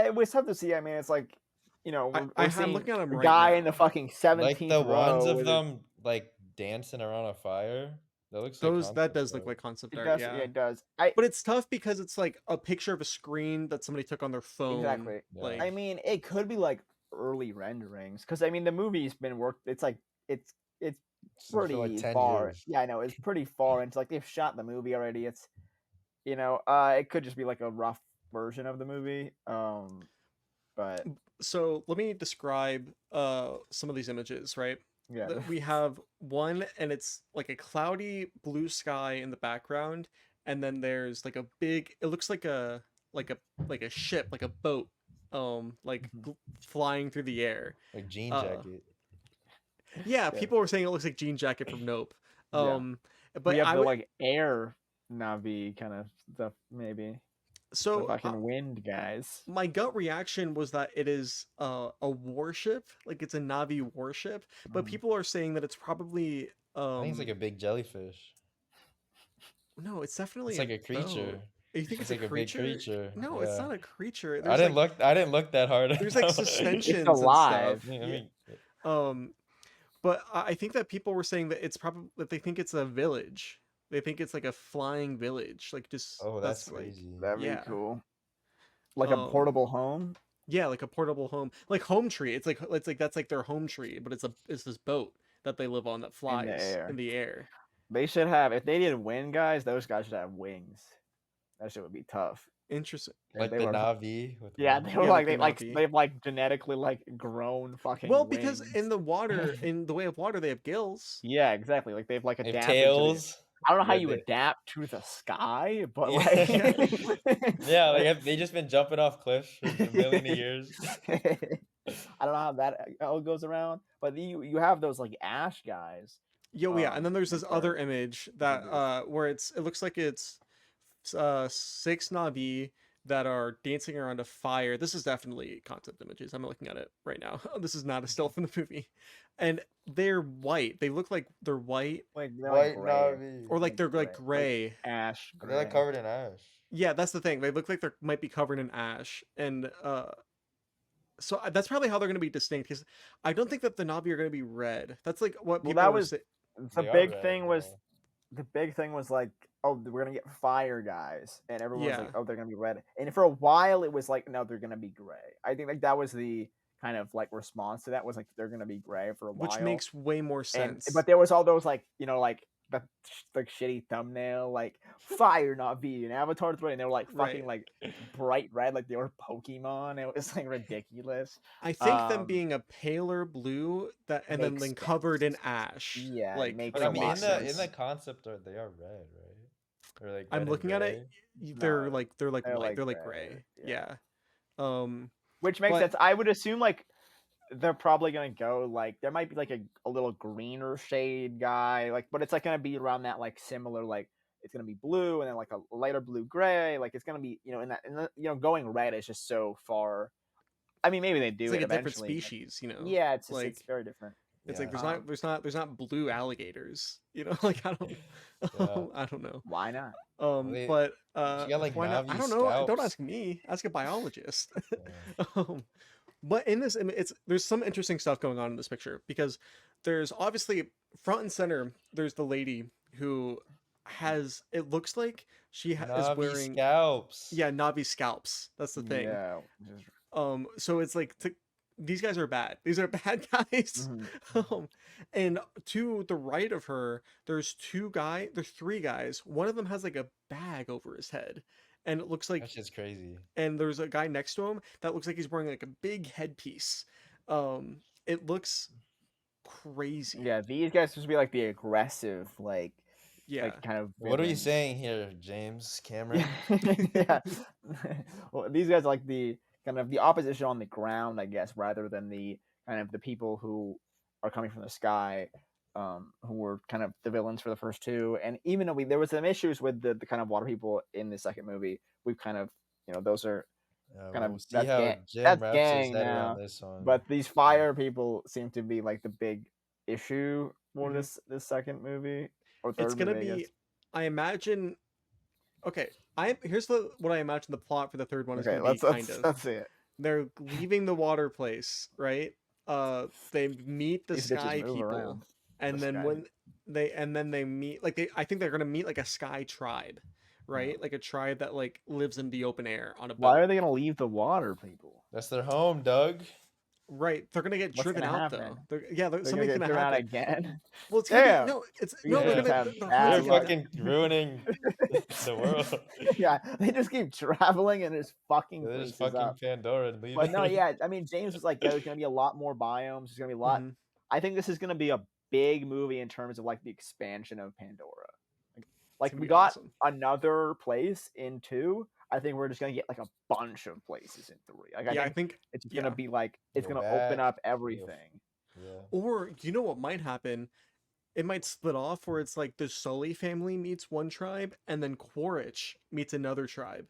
It was tough to see. I mean, it's like, I'm we're seeing looking at them the right guy in the now. fucking like 17th the ones row of with them like dancing around a fire. That looks like That concept does look art. like concept it art, does. Yeah, yeah. it does. But it's tough because it's like a picture of a screen that somebody took on their phone. Exactly. Yeah. I mean, it could be like early renderings because I mean the movie's been worked. It's like it's For pretty like 10 far. years. Yeah, I know it's pretty far into like they've shot the movie already. It's it could just be like a rough version of the movie. But So let me describe some of these images, right? yeah, We have one, and it's like a cloudy blue sky in the background, and then there's like a big. It looks like like a like a ship, like a boat, like Mhm. flying through the air. Like jean Uh, jacket. yeah, Yeah. people were saying it looks like Jean Jacket from Nope. Yeah. But We have I the would like air Navi kind of stuff maybe. The so fucking wind guys. my gut reaction was that it is a warship, like it's a Navi warship, but Mhm. people are saying that it's probably I think it's like a big jellyfish. no, it's definitely It's like a boat. creature. You think It's it's a like a big creature? creature. No, it's Yeah. not a creature. I didn't look that hard. There's like It's suspensions and stuff. alive. I Yeah. mean, But I think that people were saying that it's probably that they think it's a village. They think it's like a flying village, like just oh, that's that's like crazy. That'd be yeah. cool. Like a Um, portable home. yeah, like a portable home, like home tree. It's like that's like their home tree, but it's this boat that they live on that In the flies air. in the air. They should have if they did wind guys, those guys should have wings. That shit would be tough. Interesting. If Like they the were Navi with yeah, wings. they were Yeah, like like the they like Navi. they've like genetically like grown fucking Well, wings. because in the water, in the way of water, they have gills. Yeah, exactly. Like they've like They have adapted to the tails. I don't know how Yeah, you they, adapt to the sky, but yeah. like Yeah, they just been jumping off cliffs for a million years. I don't know how that how it goes around, but you have those like ash guys. Yo, yeah, and then there's Which this are other image which are that beautiful. where it looks like it's 6 Navi that are dancing around a fire. This is definitely concept images. I'm looking at it right now. This is not a still from the movie. And they're white. They look like they're white Like they're like White gray, Navi. or like they're like gray. ash They're like gray. covered in ash. Yeah, that's the thing. They look like they might be covered in ash, and so that's probably how they're going to be distinct. Because I don't think that the Navi are going to be red. That's like what Well, people that were was saying. the They are big red, thing was yeah. the big thing was like, oh, we're gonna get fire guys, and everyone was Yeah. like, oh, they're gonna be red. And for a while, it was like, no, they're gonna be gray. I think like that was the kind of like response to that was like they're gonna be gray for a while, Which makes way more and sense. but there was all those like like the like shitty thumbnail like fire not be an Avatar 3, and they were like fucking Right. like bright red like they were Pokemon. It was like ridiculous. I think them being a paler blue that and then Makes covered in sense. ash. Yeah, it like makes But a I mean, lot makes of in sense. the concept art, they are red, right? Or like red I'm and looking at it. gray. They're No, like they're white. like They're like gray, gray. yeah. Yeah. Which makes But sense. I would assume like they're probably gonna go like there might be like a little greener shade guy, like but it's like gonna be around that like similar like it's gonna be blue and then like a lighter blue gray. Like it's gonna be in the going red is just so far. I mean maybe they it's do like it a different eventually, but species. yeah, it's just it's Like very different. it's like Yeah. there's not blue alligators. Like I Yeah. I don't know. Why not? They, But she got like why not? I Navi don't know. Don't scalps. ask me. Ask a biologist. Yeah. But in this image, there's some interesting stuff going on in this picture because there's obviously front and center. There's the lady who has. It looks like she is Navi wearing scalps. Navi scalps. That's the thing. Yeah. Just, So it's like these guys are bad. These are bad guys. And to the right of her, there's three guys. One of them has like a bag over his head, and it looks like That shit's crazy. and there's a guy next to him that looks like he's wearing like a big headpiece. It looks crazy. yeah, these guys supposed to be like the aggressive Yeah. like kind of What are you villains. saying here, James Cameron? Yeah. Well, these guys are like the kind of the opposition on the ground, I guess, rather than the kind of the people who are coming from the sky. who were kind of the villains for the first two. And even though there was some issues with the kind of water people in the second movie, we've kind of, those are kind of We'll see how Jim that's wraps his gang head around now. this one. But these fire people seem to be like the big issue for Mhm. this second movie or third It's gonna movie, I be, guess. I imagine. Okay, here's what I imagine the plot for the third one is Okay, gonna be. let's see it. They're leaving the water place, right? They meet the These bitches sky move people, around. and The then sky. when they meet, like I think they're gonna meet like a sky tribe, right? Like a tribe that like lives in the open air on a Why boat. are they gonna leave the water people? That's their home, Doug. Right, they're gonna get What's driven gonna out happen? though. They're They're something's gonna get gonna driven out happen. again. Well, it's gonna be Damn. no, it's These no. They're bitches gonna have their bad home's They're gonna luck. fucking ruining the world. Yeah, they just keep traveling and just fucking They're just places fucking up. Pandora and leaving. But no, yeah, I mean, James was like, there's gonna be a lot more biomes. There's gonna be a lot. Mhm. I think this is gonna be a big movie in terms of like the expansion of Pandora. Like gonna we be got awesome. another place in 2. I think we're just gonna get like a bunch of places in 3. Like Yeah, I I think think it's just yeah. gonna be like it's Go gonna open back. up everything. Yeah. Or you know what might happen? It might split off where it's like the Sully family meets one tribe, and then Quaritch meets another tribe.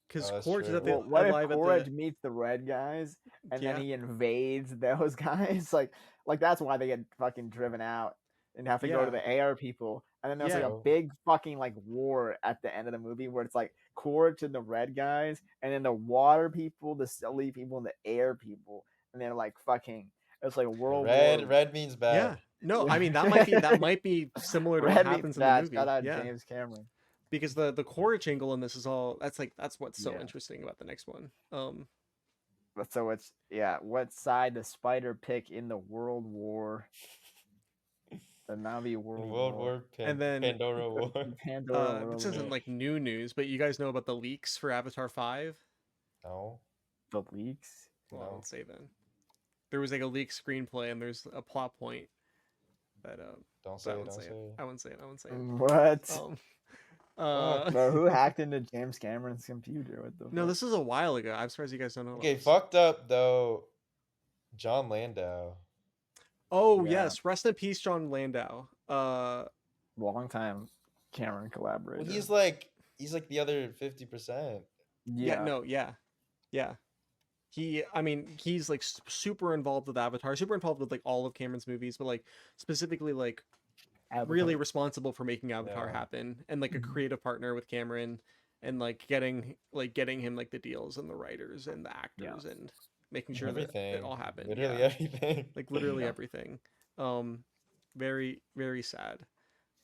Because Oh, that's Quaritch is true. Well, what if alive at Courage the meets the red guys and then yeah. he invades those guys? Like that's why they get fucking driven out and have to go to Yeah. the air people. And then there's like Yeah. a big fucking like war at the end of the movie where it's like Courage and the red guys, and then the water people, the silly people, and the air people, and they're like fucking. It's like World War. Red means Yeah. bad. No, I mean Yeah. that might be similar to what Red means happens in the bad. movie. Shout out Yeah. James Cameron. Because the Quaritch angle in this is all that's what's so Yeah. interesting about the next one. But so it's what side does Spider pick in the World War? The Navi World War. And then Pandora War. Pandora World this isn't War. like new news, but you guys know about the leaks for Avatar 5? No. The leaks. Well, I No. won't say then. There was like a leaked screenplay and there's a plot point that Don't say I it. won't Don't say say it. it. I won't say it. I won't say it. What? Bro, who Uh hacked into James Cameron's computer? What the No, fuck? this is a while ago. I'm surprised you guys don't know. Okay, about this. fucked up though. John Landau. Oh Yeah. yes, rest in peace, John Landau. Long time Cameron collaborator. Well, he's like the other 50%. Yeah, no, yeah. He's like super involved with Avatar, super involved with like all of Cameron's movies, but like specifically like Avatar. really responsible for making Avatar Yeah. happen, and like a Mhm. creative partner with Cameron, and like getting him like the deals and the writers and the actors and making sure that Everything. it all happened. Literally Yeah. everything. Like literally Yeah. everything. Very very sad.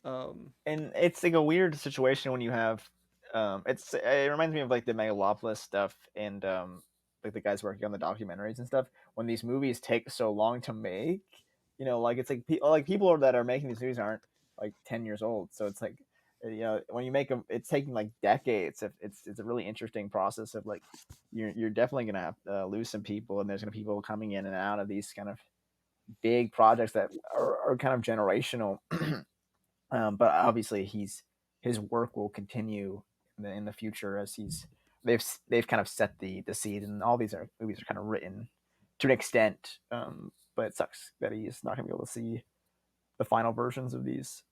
And it's like a weird situation when you have it reminds me of like the Megalopolis stuff and like the guys working on the documentaries and stuff when these movies take so long to make, like it's like people that are making these movies aren't like 10 years old, so it's like when you make them it's taking like decades. It's a really interesting process of like you're definitely gonna have to lose some people, and there's gonna be people coming in and out of these kind of big projects that are kind of generational. But obviously his work will continue in the future as they've kind of set the seed, and all these movies are kind of written to an extent. But it sucks that he's not gonna be able to see the final versions of these.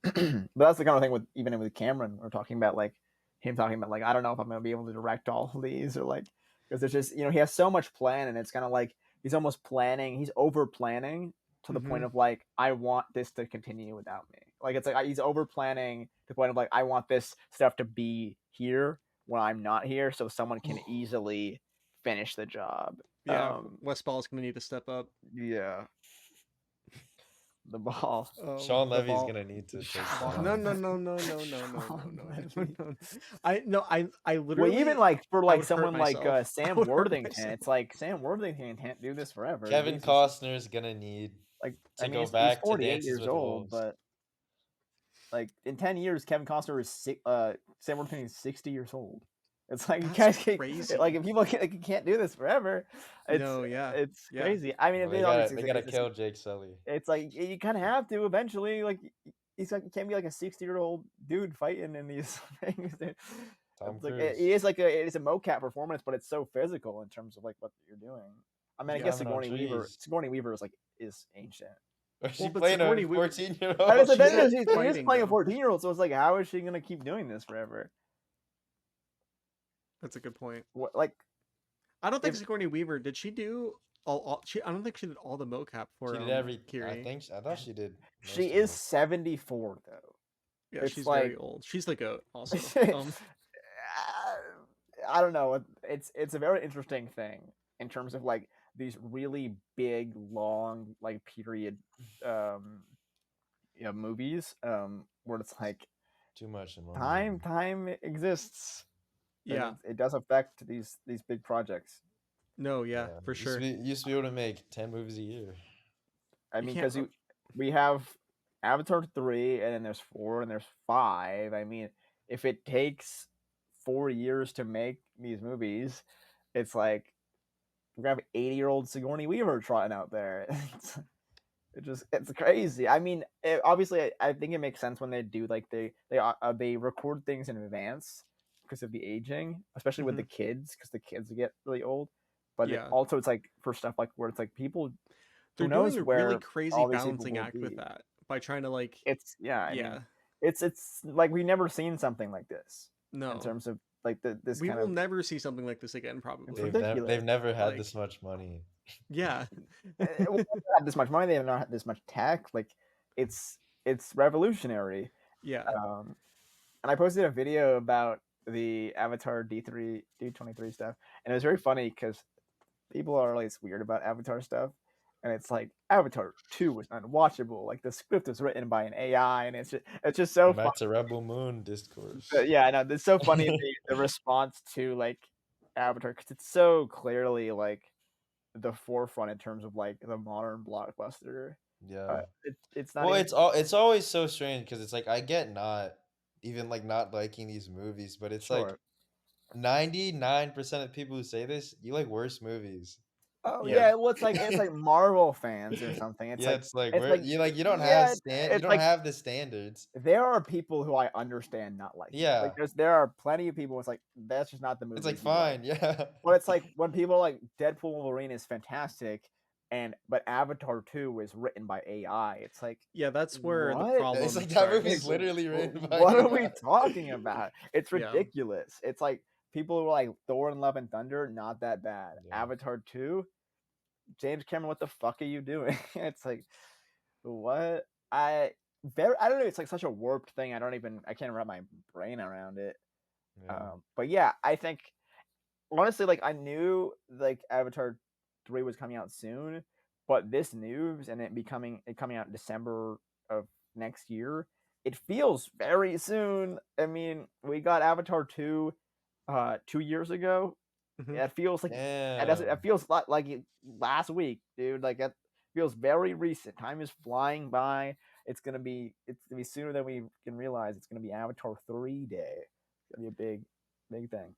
But that's the kind of thing even with Cameron, we're talking about like him talking about like I don't know if I'm gonna be able to direct all of these, or like because there's just he has so much plan, and it's kind of like he's over planning to the point of like I want this to continue without me. Like it's like he's over planning to the point of like I want this stuff to be here when I'm not here, so someone can easily finish the job. Yeah, Westball's gonna need to step up. Yeah. The ball. Sean The Levy's ball. gonna need to take No, that. no. I literally. Well, even like for I like would hurt someone like myself. I Sam would hurt Worthington, myself. it's like Sam Worthington can't do this forever. Kevin He's just, Costner's gonna need like to go he's back to 48 Dances years with old, Wolves. but like in 10 years, Kevin Costner is Sam Worthington is 60 years old. It's like That's you guys can't, crazy. like if people can't do this forever, it's Yeah. crazy. I mean, Well, they gotta kill Jake Sully. It's like you kind of have to eventually. Like he's like, he can't be like a 60-year-old dude fighting in these things. Tom It's like Cruise. it is a mocap performance, but it's so physical in terms of like what you're doing. I mean, I He's guess climbing on Sigourney trees. Weaver is ancient, Or is she Well, but playing a Sigourney Weaver- 14-year-old? I mean, the she's thing not is, she's fighting, playing a though. 14-year-old, so it's like, how is she gonna keep doing this forever? That's a good point. What, like, I don't think If- Sigourney Weaver did she do all she. I don't think she did all the mocap for She did every. Kiri. I thought she did. most she of is it. 74 though. Yeah, it's she's like- very old. She's the goat. Also, I don't know. It's a very interesting thing in terms of like these really big, long, like period, movies, where it's like Too much in one. time exists. and yeah, it does affect these big projects. no, yeah, for sure. Used to be able to make 10 movies a year. I You mean, can't because we have Avatar 3, and then there's 4, and there's 5. I mean, if it takes 4 years to make these movies, it's like we're gonna have 80-year-old Sigourney Weaver trotting out there. It's crazy. I mean, obviously, I think it makes sense when they do like they record things in advance because of the aging, especially with the kids, because the kids get really old. But Yeah. also, it's like for stuff like where it's like people. They're Who knows doing a where really crazy all these people balancing will act with be. that by trying to like. It's I yeah, mean, it's like we've never seen something like this no, in terms of like this we kind will of. never see something like this again. Probably. ridiculous. They've never had Like- this much money. Yeah, Well, they don't have this much money. They have not had this much tech. Like it's revolutionary. yeah. And I posted a video about the Avatar D23 stuff, and it was very funny because people are always weird about Avatar stuff, and it's like Avatar 2 was unwatchable. Like the script was written by an AI, and it's just so funny. Back to Rebel Moon discourse. Yeah, I know. It's so funny the response to like Avatar because it's so clearly like the forefront in terms of like the modern blockbuster. Yeah. It's not. Well, even, it's always so strange because it's like I get not liking these movies, but it's like sure. 99% of people who say this, you like worse movies. Oh Yeah. yeah, well it's like Marvel fans or something. It's Yeah, like it's like it's we're, you don't yeah, have you it's don't like have the standards. there are people who I understand not liking. it. Yeah. Like there are plenty of people. It's like that's just not the movie. It's like fine, yeah. But it's like when people are like Deadpool Wolverine is fantastic, but Avatar 2 was written by AI. It's like Yeah, that's where What? the problem. It's like that starts. movie's literally written by what are we AI. talking about? It's Yeah. ridiculous. It's like people who are like Thor and Love and Thunder, not that bad. Yeah. Avatar 2, James Cameron, what the fuck are you doing? It's like, what? I don't know. It's like such a warped thing. I can't wrap my brain around it. Yeah. But yeah, I think honestly, like I knew like Avatar 3 was coming out soon, but this news and it coming out in December of next year, it feels very soon. I mean, we got Avatar 2 2 years ago. Mhm. It feels like Damn. it feels like last week, dude. Like it feels very recent. Time is flying by. It's gonna be sooner than we can realize. It's gonna be Avatar 3 day. It's gonna be a big thing.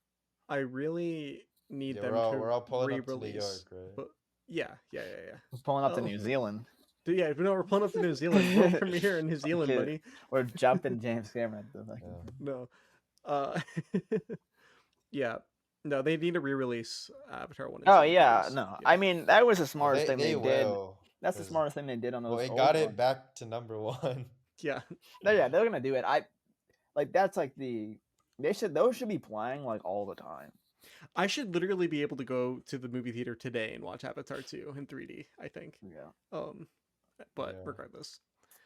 I really need Yeah, them we're to all pulling up to New re-release. York, right? But yeah. We're pulling up to Oh. New Zealand. Dude, yeah, no, we're pulling up to New Zealand. World premiere in New Zealand, Dude. buddy. We're jumping James Cameron. Yeah. No. Yeah. No, they need to re-release Avatar 1 and Oh 2, yeah, please. no. Yeah. I mean, that was the smartest thing they did. will. That's the 'cause- smartest thing they did on those. Well, it old got it ones. back to number 1. Yeah. No, yeah, they're gonna do it. That's like those should be playing like all the time. I should literally be able to go to the movie theater today and watch Avatar 2 in 3D, I think. Yeah. But Yeah. regardless.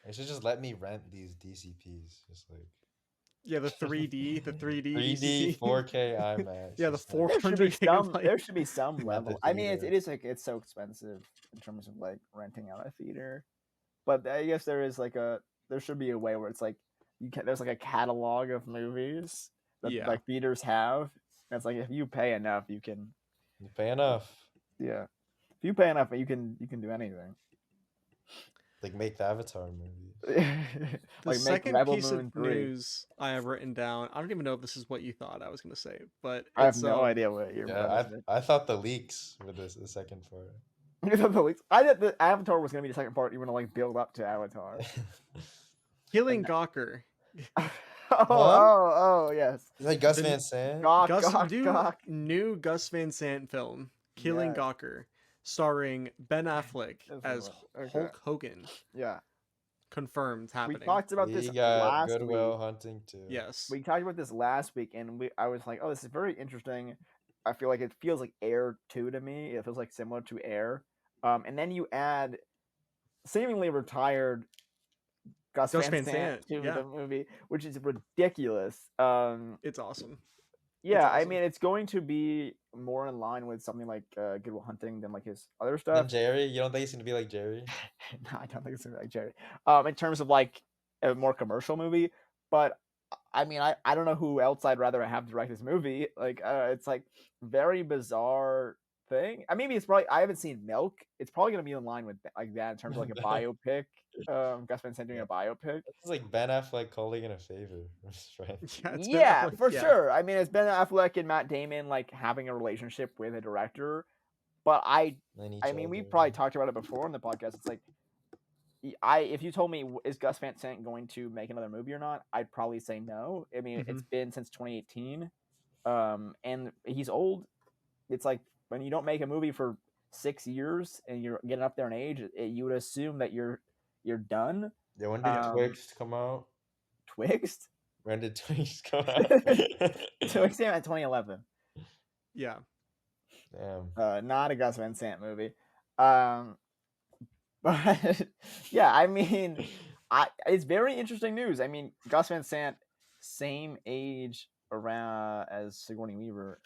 They should just let me rent these DCPs, just like Yeah, the 3D 3D DCP. 4K IMAX. Yeah, the just like- 400 gigabyte. There should be some At the level. I mean, theater. it is like it's so expensive in terms of like renting out a theater, but I guess there should be a way where it's like there's like a catalog of movies that Yeah. like theaters have. And it's like if you pay enough, you can. You pay enough. Yeah, if you pay enough, you can do anything. Like make the Avatar movie. The Like make second Rebel piece Moon of 3. news I have written down, I don't even know if this is what you thought I was going to say, but I have it's, no idea what you're. Yeah, I thought the leaks were the second part. I thought the Avatar was gonna be the second part. You want to like build up to Avatar. Killing Gawker. Oh, yes. Like Gus The- Van Sant. Gawk, Gus, Gawk, do Gawk. new Gus Van Sant film, Killing Yes. Gawker, starring Ben Affleck This is as what- okay. Hulk Hogan. Yeah. Confirmed We happening. talked about We this got last Goodwill week. Hunting too. Yes. We talked about this last week, and I was like, "Oh, this is very interesting." I feel like it feels like Air 2 to me. It feels like similar to Air. And then you add seemingly retired Gus Gus Van Van Sant Sant, to yeah. the movie, which is ridiculous. It's awesome. Yeah, I awesome. mean, it's going to be more in line with something like Good Will Hunting than like his other And stuff. Jerry, you don't think he's gonna be like Jerry? No, I don't think it's gonna be like Jerry. In terms of like a more commercial movie, but I mean, I don't know who else I'd rather have direct this movie. Like, it's like very bizarre thing. I mean, it's probably I haven't seen Milk. It's probably gonna be in line with like that in terms of like a biopic. Gus Van Sant doing a biopic. It's like Ben Affleck calling in a favor from his friend. Yeah, it's Ben Yeah, Affleck, for yeah. sure. I mean, it's Ben Affleck and Matt Damon like having a relationship with a director. But I mean, we probably talked about it before in the podcast. It's like, if you told me is Gus Van Sant going to make another movie or not, I'd probably say no. I mean, it's been since 2018, and he's old. It's like when you don't make a movie for 6 years and you're getting up there in age, you would assume that you're done. Yeah, when did Twixt come out? Twixt? When did Twixt come out? Twixt came out in 2011. Yeah. Damn. Not a Gus Van Sant movie. But yeah, I mean, it's very interesting news. I mean, Gus Van Sant, same age around as Sigourney Weaver.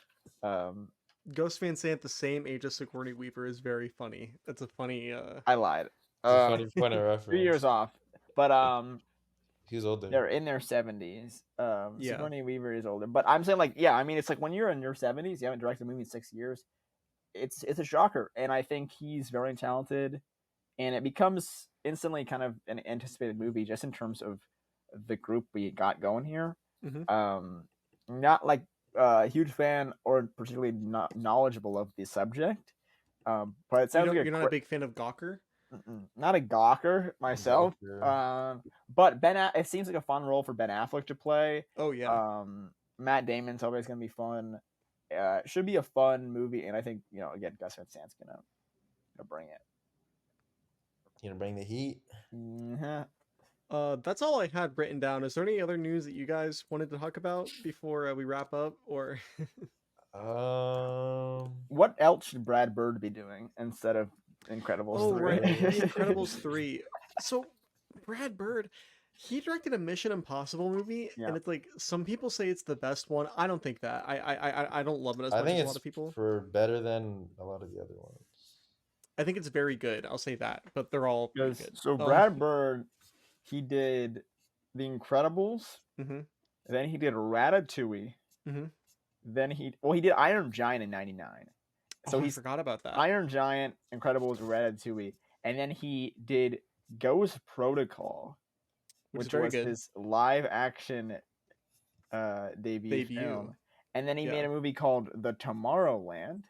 Gus Van Sant, the same age as Sigourney Weaver, is very funny. That's a funny. I lied. It's a funny point of reference. 3 years off, but he's older. they're in their 70s. Yeah. Sigourney Weaver is older, but I'm saying like, yeah, I mean, it's like when you're in your 70s, you haven't directed a movie in 6 years. It's a shocker, and I think he's very talented. And it becomes instantly kind of an anticipated movie just in terms of the group we got going here. Not like a huge fan or particularly not knowledgeable of the subject, but it sounds like you're not a big fan of Gawker? Not a Gawker myself, but it seems like a fun role for Ben Affleck to play. Oh yeah. Matt Damon's always going to be fun. Should be a fun movie, and I think again Gus Van Sant's gonna bring it. You gonna bring the heat? That's all I had written down. Is there any other news that you guys wanted to talk about before we wrap up, or? What else should Brad Bird be doing instead of Incredibles 3? Right, Incredibles 3. So, Brad Bird, he directed a Mission Impossible movie, and it's like some people say it's the best one. I don't think that. I don't love it as much as a lot of people. For better than a lot of the other ones. I think it's very good. I'll say that, but they're all pretty good. So Brad Bird, he did The Incredibles. Then he did Ratatouille. Then he did Iron Giant in '99. So I forgot about that. Iron Giant, Incredibles, Ratatouille, and then he did Ghost Protocol, which was his live action debut film. And then he made a movie called The Tomorrowland.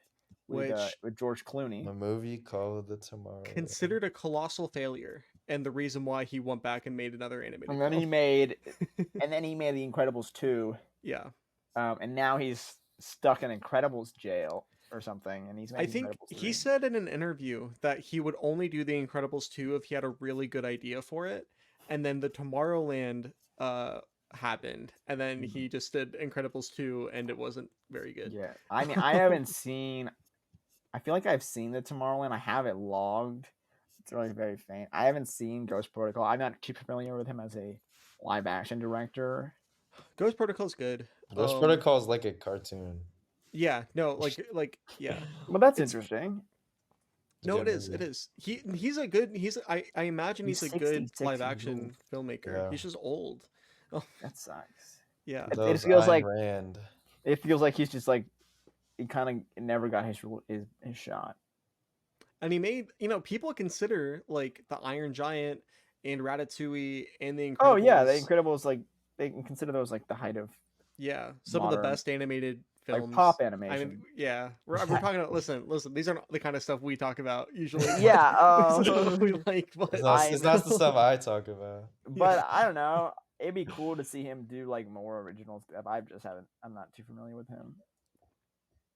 With George Clooney. A movie called The Tomorrow. Considered a colossal failure, and the reason why he went back and made another animated film. And then he made The Incredibles 2. Yeah. And now he's stuck in Incredibles jail or something, and he's. I think he said in an interview that he would only do The Incredibles 2 if he had a really good idea for it, and then the Tomorrowland happened, and then he just did Incredibles 2, and it wasn't very good. Yeah, I mean, I haven't seen. I feel like I've seen the Tomorrowland. I have it logged. It's really very faint. I haven't seen Ghost Protocol. I'm not too familiar with him as a live action director. Ghost Protocol's good. Ghost Protocol is like a cartoon. Yeah, no, like yeah. Well, that's interesting. No, it is. It is. I imagine he's a good live action filmmaker. Yeah. He's just old. Oh. That sucks. Yeah. It feels like it feels like he's just like he kind of never got his shot. And he made, people consider like the Iron Giant and Ratatouille and the Incredibles. Oh yeah, the Incredibles, like they can consider those like the height of some of the best animated films, like pop animation. I mean, yeah, we're talking about. Listen, these aren't the kind of stuff we talk about usually. Yeah, we like, but it's not the stuff I talk about. But I don't know. It'd be cool to see him do like more original stuff. I'm not too familiar with him.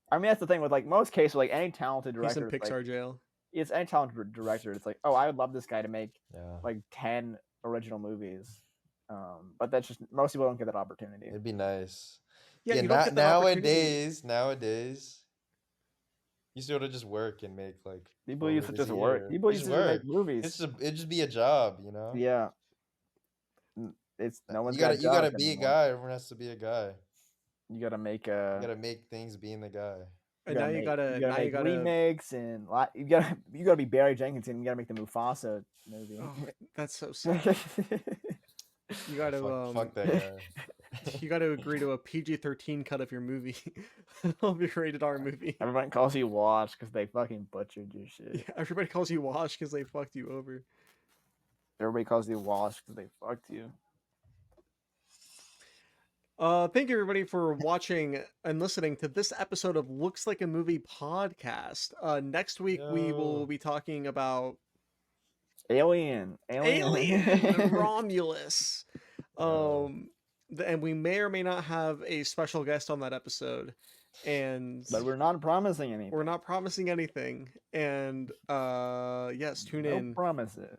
I mean, that's the thing with like most cases, like any talented director. He's in Pixar jail. it's any talented director. It's like, oh, I would love this guy to make Yeah. like 10 original movies. But that's just most people don't get that opportunity. It'd be nice. Yeah, Yeah, you don't get that opportunity. nowadays, you sort of just work and make like People 4 used to movies just a work. year. People You used just to just make work. movies. It'd just be a job, you know? Yeah. It's no one's You got gotta you gotta jobs be a anymore. guy. Everyone has to be a guy. You gotta make You gotta make things being the guy. you And gotta make remakes and you gotta be Barry Jenkins and you gotta make the Mufasa movie. Oh, that's so sad. You got to Fuck that guy. you got to agree to a PG-13 cut of your movie. Of your rated R movie. Everyone calls you Wash because they fucking butchered your shit. Yeah, everybody calls you Wash because they fucked you over. Everybody calls you Wash because they fucked you. Thank you everybody for watching and listening to this episode of Looks Like a Movie podcast. Next week we will Yo. be talking about Alien Romulus. Yo. And we may or may not have a special guest on that episode. And But we're not promising anything. we're not promising anything. And yes, tune No in. promises.